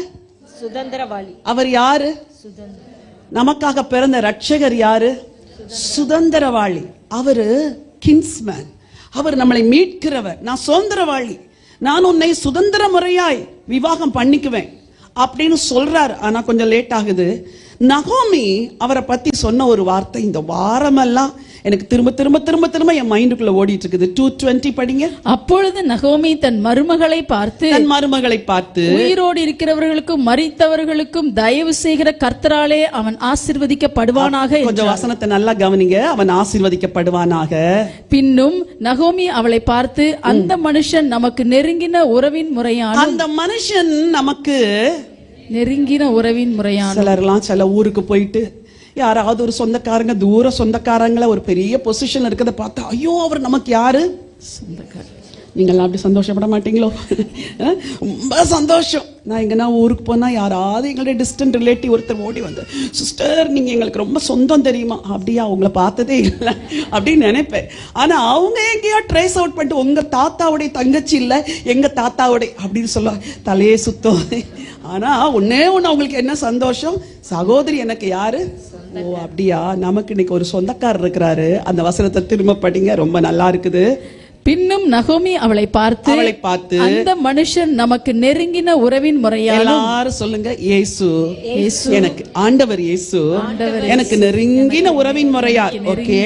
சுதந்திரவாளி. அவர் யாரு? நமக்காக பிறந்த ரட்சகர் யாரு? சுதந்திரவாளி. அவரு கின்ஸ்மேன், அவர் நம்மளை மீட்கிறவர். நான் சுதந்திரவாளி, நான் உன்னை சுதந்திர முறையாய் விவாகம் பண்ணிக்குவேன் அப்படின்னு சொல்றாரு. ஆனா கொஞ்சம் லேட் ஆகுது. நகோமி அவரை பத்தி சொன்ன ஒரு வார்த்தை இந்த வாரமெல்லாம் எனக்கு திரும்ப திரும்ப திரும்ப திரும்ப என் மைண்டுக்குள்ள ஓடிட்டு இருக்குது. 2:20 படிங்க. அப்பொழுது நகோமி தன் மருமகளை பார்த்து உயிரோடு இருக்கிறவர்களுக்கும் மரித்தவர்களுக்கும் தயவு செய்கிற கர்த்தராலே அவன் ஆசீர்வதிக்கப்படுவானாக. கொஞ்சம் வசனத்தை நல்லா கவனிங்க. அவன் ஆசீர்வதிக்கப்படுவானாக. பின்னும் நகோமி அவளை பார்த்து, அந்த மனுஷன் நமக்கு நெருங்கின உறவின் முறையான. அந்த மனுஷன் நமக்கு நெருங்கின உறவின் முறையான. சிலர்லாம் சில ஊருக்கு போயிட்டு யாராவது ஒரு சொந்தக்காரங்க, தூர சொந்தக்காரங்கள ஒரு பெரிய பொசிஷன் இருக்கிறத பார்த்தா, ஐயோ அவர் நமக்கு யாரு? சொந்தக்காரர். நீங்களாம் அப்படி சந்தோஷப்பட மாட்டீங்களோ? ரொம்ப சந்தோஷம். நான் எங்கன்னா ஊருக்கு போனா யாராவது எங்களுடைய டிஸ்டன்ட் ரிலேட்டிவ் ஒருத்தர் ஓடி வந்து, சிஸ்டர் நீங்க எங்களுக்கு ரொம்ப சொந்தம் தெரியுமா? அப்படியா, அவங்கள பார்த்ததே இல்லை அப்படின்னு நினைப்பேன். ஆனா அவங்க எங்கேயோ ட்ரேஸ் அவுட் பண்ணிட்டு, உங்க தாத்தாவுடைய தங்கச்சி இல்ல எங்க தாத்தாவுடைய அப்படின்னு சொல்லுவாங்க. தலையே சுத்தம். ஆனா ஒன்னே ஒண்ணு அவங்களுக்கு என்ன சந்தோஷம்? சகோதரி எனக்கு யாரு? ஓ அப்படியா, நமக்கு இன்னைக்கு ஒரு சொந்தக்காரர் இருக்கிறாரு. அந்த வசனத்தை திரும்ப படிங்க, ரொம்ப நல்லா இருக்குது. பின்னும் நகோமி அவளை பார்த்து அந்த மனுஷன் நமக்கு நெருங்கின உறவின் முறையால். எல்லாரும் சொல்லுங்க, இயேசு எனக்கு, ஆண்டவர் இயேசு எனக்கு நெருங்கின உறவின் முறையால். ஓகே,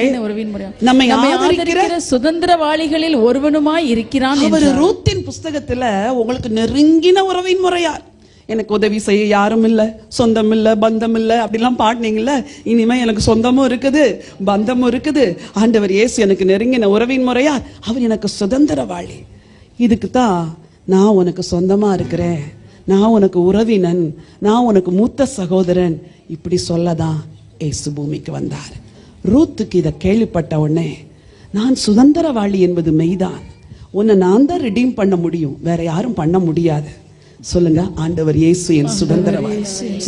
நம்மை ஆதரிக்கிற சுதந்திரவாளிகளில் ஒருவனுமாய் இருக்கிறான். அவர் ரூத்தின் புஸ்தகத்துல உங்களுக்கு நெருங்கின உறவின் முறையார். எனக்கு உதவி செய்ய யாரும் இல்ல, சொந்தம் இல்ல, பந்தம் இல்ல அப்படிலாம் பாடினீங்கல்ல. இனிமே எனக்கு சொந்தமும் இருக்குது, பந்தமும் இருக்குது. ஆண்டவர் இயேசு எனக்கு நெருங்கின உறவின் முறையா, அவர் எனக்கு சுதந்திரவாளி. இதுக்கு தான் நான் உனக்கு சொந்தமா இருக்கிறேன், நான் உனக்கு உறவினன், நான் உனக்கு மூத்த சகோதரன், இப்படி சொல்லதான் இயேசு பூமிக்கு வந்தார். ரூத்துக்கு இதை கேள்விப்பட்ட உடனே, நான் சுதந்திரவாளி என்பது மெய்தான், உன்னை நான் தான் ரிடீம் பண்ண முடியும், வேற யாரும் பண்ண முடியாது. சொல்லுங்க, ஆண்டவர் இயேசு என் சுதந்திரவாளி.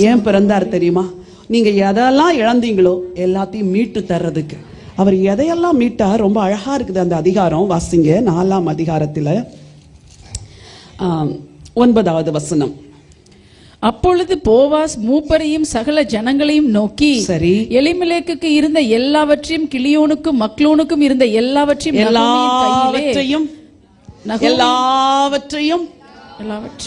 ஏன் பிறந்தார் தெரியுமா? நீங்க எதெல்லாம் இழந்தீங்களோ எல்லாத்தையும் மீட்டு தர்றதுக்கு. அவர் எதையெல்லாம் மீட்டார்? ரொம்ப அழகா இருக்குது அந்த அதிகாரம். வாசிங்க, 4ஆம் அதிகாரத்துல 9வது வசனம். அப்பொழுது போவாஸ் மூப்பரையும் சகல ஜனங்களையும் நோக்கி, சரி, எலிமெலேக்குக்கு இருந்த எல்லாவற்றையும், கிளியோனுக்கும் மக்லோனுக்கும் இருந்த எல்லாவற்றையும்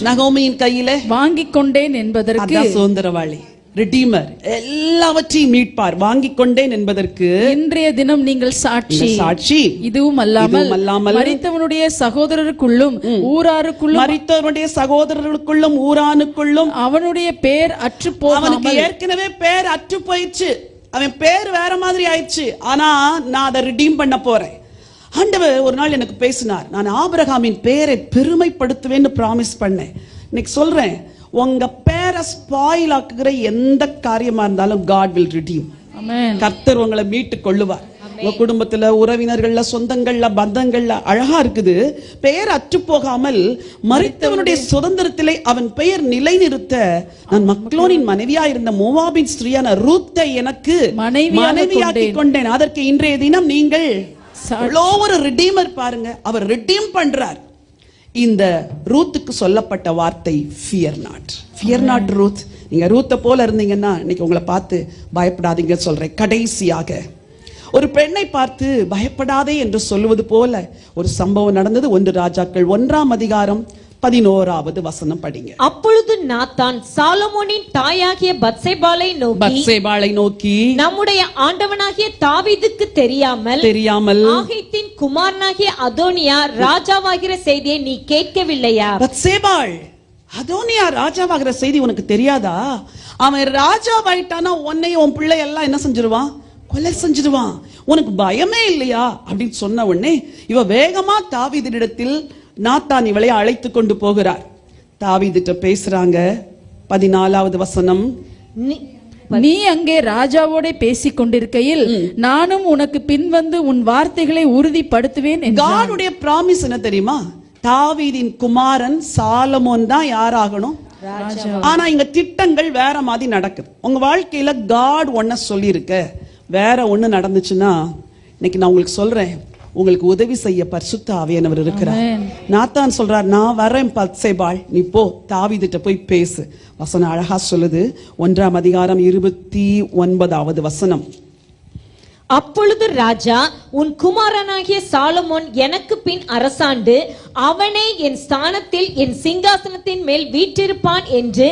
நகோமியின் கையிலே வாங்கிக் கொண்டேன் என்பதற்கு, சுதந்திரவாளி, ரிடீமர், எல்லாவற்றையும் மீட்பார், வாங்கிக் கொண்டேன் என்பதற்கு இன்றைய தினம் நீங்கள் சாட்சி. இதுவும் அல்லாமல் மரித்தவனுடைய சகோதரருக்குள்ளும் ஊரானுக்குள்ளும் அவனுடைய பேர் அற்று போகாமல், அவனுக்கு ஏற்கனவே பேர் அற்று போயிடுச்சு, அவன் பேர் வேற மாதிரி ஆயிடுச்சு. ஆனா நான் அதை ரிடீம் பண்ண போறேன். ஆண்டவர் ஒரு நாள் எனக்கு பேசினார். நான் ஆபிரகாமின் பேரை பெருமைப்படுத்துவேன்னு ப்ராமிஸ் பண்ணேன். இன்னைக்கு சொல்றேன், உங்க பேரை ஸ்பாயில் ஆக்குகிற எந்த காரியமா இருந்தாலும் God will redeem. கர்த்தர் உங்களை மீட்டு கொள்ளுவார். உங்க குடும்பத்துல, உறவினர்கள்ல, சொந்தங்கள்ல, பந்தங்கள்ல அழகா இருக்குது. பெயர் அற்று போகாமல் மரித்தவனுடைய சுதந்திரத்திலே அவன் பெயர் நிலைநிறுத்த நான் மக்லோனின் மனைவியா இருந்த மோவாபின் ஸ்திரீயான ரூத்தை எனக்கு மனைவியாக்கி கொண்டேன். அதற்கு இன்றைய தினம் நீங்கள் ஒரு ரிடீமர் பாருங்க, அவர் ரிடீம் பண்றார். இந்த ரூத்துக்கு சொல்லப்பட்ட வார்த்தை fear not. fear not Ruth, நீங்க ரூத்தை போல இருந்தீங்கன்னா இன்னைக்கு உங்களை பார்த்து பயப்படாதீங்க சொல்றேன். கடைசியாக ஒரு பெண்ணை பார்த்து பயப்படாதே என்று சொல்லுவது போல ஒரு சம்பவம் நடந்தது. 1 ராஜாக்கள் 1ஆம் அதிகாரம் 11வது வசனம் படிங்க. அப்பொழுது நாத்தான் சாலமோனின் தாயாகிய பத்சேபாளை நோக்கி நம்முடைய ஆண்டவனாகிய தாவீதுக்கு தெரியாமல் ஆகீத்தின் குமாரனாகிய அதோனியா ராஜாவாகிற செய்தியை நீ கேட்கவில்லையா? பத்சேபாள், அதோனியா ராஜாவாகிற செய்தி உனக்கு தெரியாதா? அவன் ராஜாவாயிட்டானா உன்னையும் உன் பிள்ளை எல்லாம் என்ன செஞ்சிருவான்? கொலை செஞ்சிருவான். உனக்கு பயமே இல்லையா அப்படின்னு சொன்ன உடனே இவ வேகமா தாவீதினிடத்தில் நாத்தான் இவளை அழைத்து கொண்டு போகிறார். தாவீதிட்ட பேசுறாங்க. 14வது வசனம். நீ அங்கே ராஜாவோட பேசிக் கொண்டிருக்கையில் நானும் உனக்கு பின்வந்து உன் வார்த்தைகளை உறுதிப்படுத்துவேன். காடுடைய பிராமிஸ் என்ன தெரியுமா? தாவீதின் குமாரன் சாலமோன் தான் யாராகணும்? ஆனா இங்க திட்டங்கள் வேற மாதிரி நடக்குது. உங்க வாழ்க்கையில காட் ஒன்ன சொல்லி இருக்க, வேற ஒண்ணு நடந்துச்சுன்னா இன்னைக்கு நான் உங்களுக்கு சொல்றேன், உங்களுக்கு உதவி செய்ய பரிசுத்த ஆவியானவர் இருக்கிறார். நாத்தான் சொல்றார், நான் வரேன் பத்சேபாள், நீ போ தாவீதுட்ட போய் பேசு. வசனம் அழகா சொல்லுது. 1ஆம் அதிகாரம் 29வது வசனம். அப்பொழுது ராஜா, உன் குமாரனாகிய சாலமோன் எனக்கு பின் அரசாண்டு அவனே என் ஸ்தானத்தில் என் சிங்காசனத்தின் மேல் வீற்றிருப்பான் என்று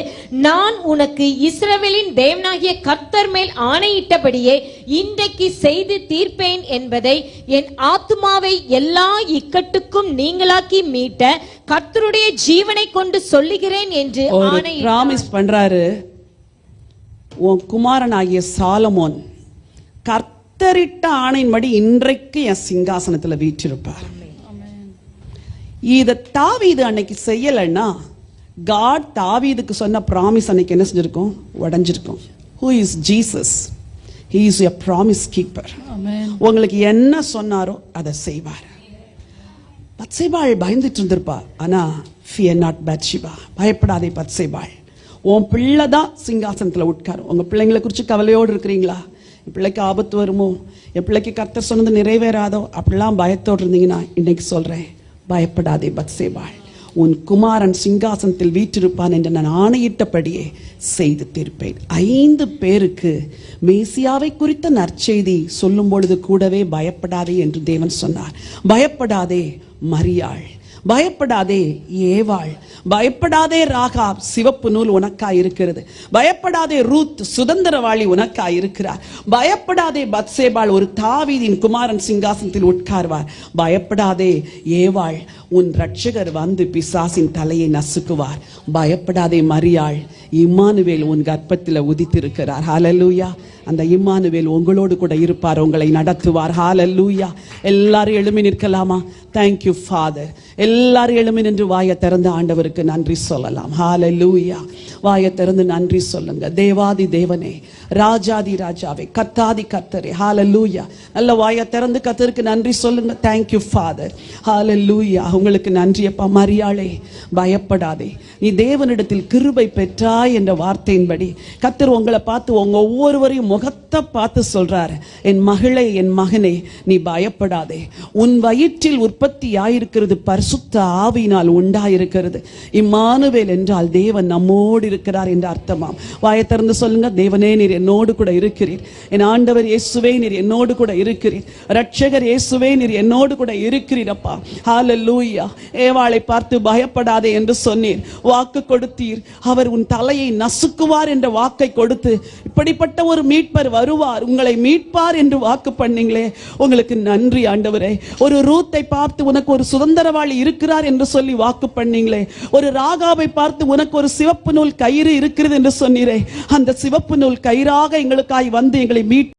நான் உனக்கு இஸ்ரவேலின் தேவனாகிய கர்த்தர் மேல் ஆணையிட்டபடியே இன்றைக்கு செய்து தீர்ப்பேன் என்பதை என் ஆத்துமாவை எல்லா இக்கட்டுக்கும் நீங்களாக்கி மீட்ட கர்த்தருடைய ஜீவனை கொண்டு சொல்லுகிறேன் என்று பிராமிஸ் பண்றாரு. உன் குமாரனாகிய சாலமோன் கர்த்தரிட்ட ஆணையின்படி இன்றைக்கு என் சிங்காசனத்துல வீற்றிருப்பார். இத தாவீது அன்னைக்கு செய்யலன்னா காட் தாவீதுக்கு சொன்ன பிராமிஸ் அன்னைக்கு என்ன செஞ்சிருக்கும்? உடைஞ்சிருக்கும். Who is Jesus? He is a promise keeper. உங்களுக்கு என்ன சொன்னாரோ அதை செய்வார். பத்சேபாள் பயந்துட்டு இருந்திருப்பா. ஆனா fear not Bathsheba, பயப்படாதே பத்சேபாள், உன் பிள்ளை தான் சிங்காசனத்துல உட்காரும். உங்க பிள்ளைங்களை குறிச்சு கவலையோடு இருக்கிறீங்களா? என் பிள்ளைக்கு ஆபத்து வருமோ, என் பிள்ளைக்கு கர்த்தர் சொன்னது நிறைவேறாதோ அப்படிலாம் பயத்தோடு இருந்தீங்கன்னா இன்னைக்கு சொல்றேன், பயப்படாதே பத்சேபாள், உன் குமாரன் சிங்காசனத்தில் வீற்றிருப்பான் என்று நான் ஆணையிட்டபடியே செய்து தீர்ப்பேன். 5 பேருக்கு மேசியாவை குறித்த நற்செய்தி சொல்லும் பொழுது கூடவே பயப்படாதே என்று தேவன் சொன்னார். பயப்படாதே மரியாள், பயப்படாதே ஏவாள், பயப்படாதே ராகாப், சிவப்பு நூல் உனக்காய் இருக்கிறது, பயப்படாதே ரூத், சுதந்திரவாளி உனக்காய் இருக்கிறார், பயப்படாதே பத்சேபாள், ஒரு தாவீதின் குமாரன் சிங்காசனத்தில் உட்கார்வார், பயப்படாதே ஏவாள், உன் ரட்சகர் வந்து பிசாசின் தலையை நசுக்குவார், பயப்படாதே மரியாள், இம்மானுவேல் உன் கர்ப்பத்தில் உதித்திருக்கிறார். ஹல்லேலூயா. அந்த இம்மானுவேல் உங்களோடு கூட இருப்பார், உங்களை நடத்துவார். ஹல்லேலூயா. எல்லாரும் எழும்பி நிற்கலாமா? Thank you father. எல்லாரும் எழும்பி நின்று வாயை திறந்து ஆண்டவருக்கு நன்றி சொல்லலாம். ஹல்லேலூயா. வாயை திறந்து நன்றி சொல்லுங்க. தேவாதி தேவனே, ராஜாதி ராஜாவே, கர்த்தாதி கர்த்தரே, ஹல்லேலூயா. நல்ல வாயை திறந்து கர்த்தருக்கு நன்றி சொல்லுங்க. Thank you father. ஹல்லேலூயா. உங்களுக்கு நன்றி அப்பா. மரியாளே, பயப்படாதே, நீ தேவனிடத்தில் கிருபை பெற்றாய் என்ற வார்த்தையின்படி கர்த்தர் உங்களை பார்த்து உங்க ஒவ்வொருவரையும் முகத்தை பார்த்து சொல்றாரு, என் மகளே, என் மகனே, நீ பயப்படாதே, உன் வயிற்றில் உற்பத்தி ஆயிருக்கிறது பரிசுத்த ஆவியினால் உண்டாயிருக்கிறது. இம்மானுவேல் என்றால் தேவன் நம்மோடு இருக்கிறார் என்று அர்த்தமாம். வாயை திறந்து சொல்லுங்க. தேவனே, நீர் என்னோடு கூட இருக்கிறீர். என் ஆண்டவர் இயேசுவே, நீர் என்னோடு கூட இருக்கிறீர். ரட்சகர் இயேசுவே, நீர் என்னோடு கூட இருக்கிறீர் அப்பா. ஹல்லேலூயா. ஏவாளை பார்த்து பயப்படாதே என்று சொன்னீர், வாக்கு கொடுத்தீர். அவர் உன் தலையை நசுக்குவார் என்ற வாக்கை கொடுத்து இப்படிப்பட்ட ஒரு மீட்பர் வருவார், உங்களை மீட்பார் என்று வாக்கு பண்ணீங்களே, உங்களுக்கு நன்றி ஆண்டவரே. ஒரு ரூத்தை பார்த்து உனக்கு ஒரு சுதந்திரவாளி இருக்கிறார் என்று சொல்லி வாக்கு பண்ணீங்களே, ஒரு ராகாவை பார்த்து உனக்கு ஒரு சிவப்பு நூல் கயிறு இருக்கிறது என்று சொன்னீரே, அந்த சிவப்பு நூல் கயிறாக எங்களுக்காய் வந்து எங்களை மீட்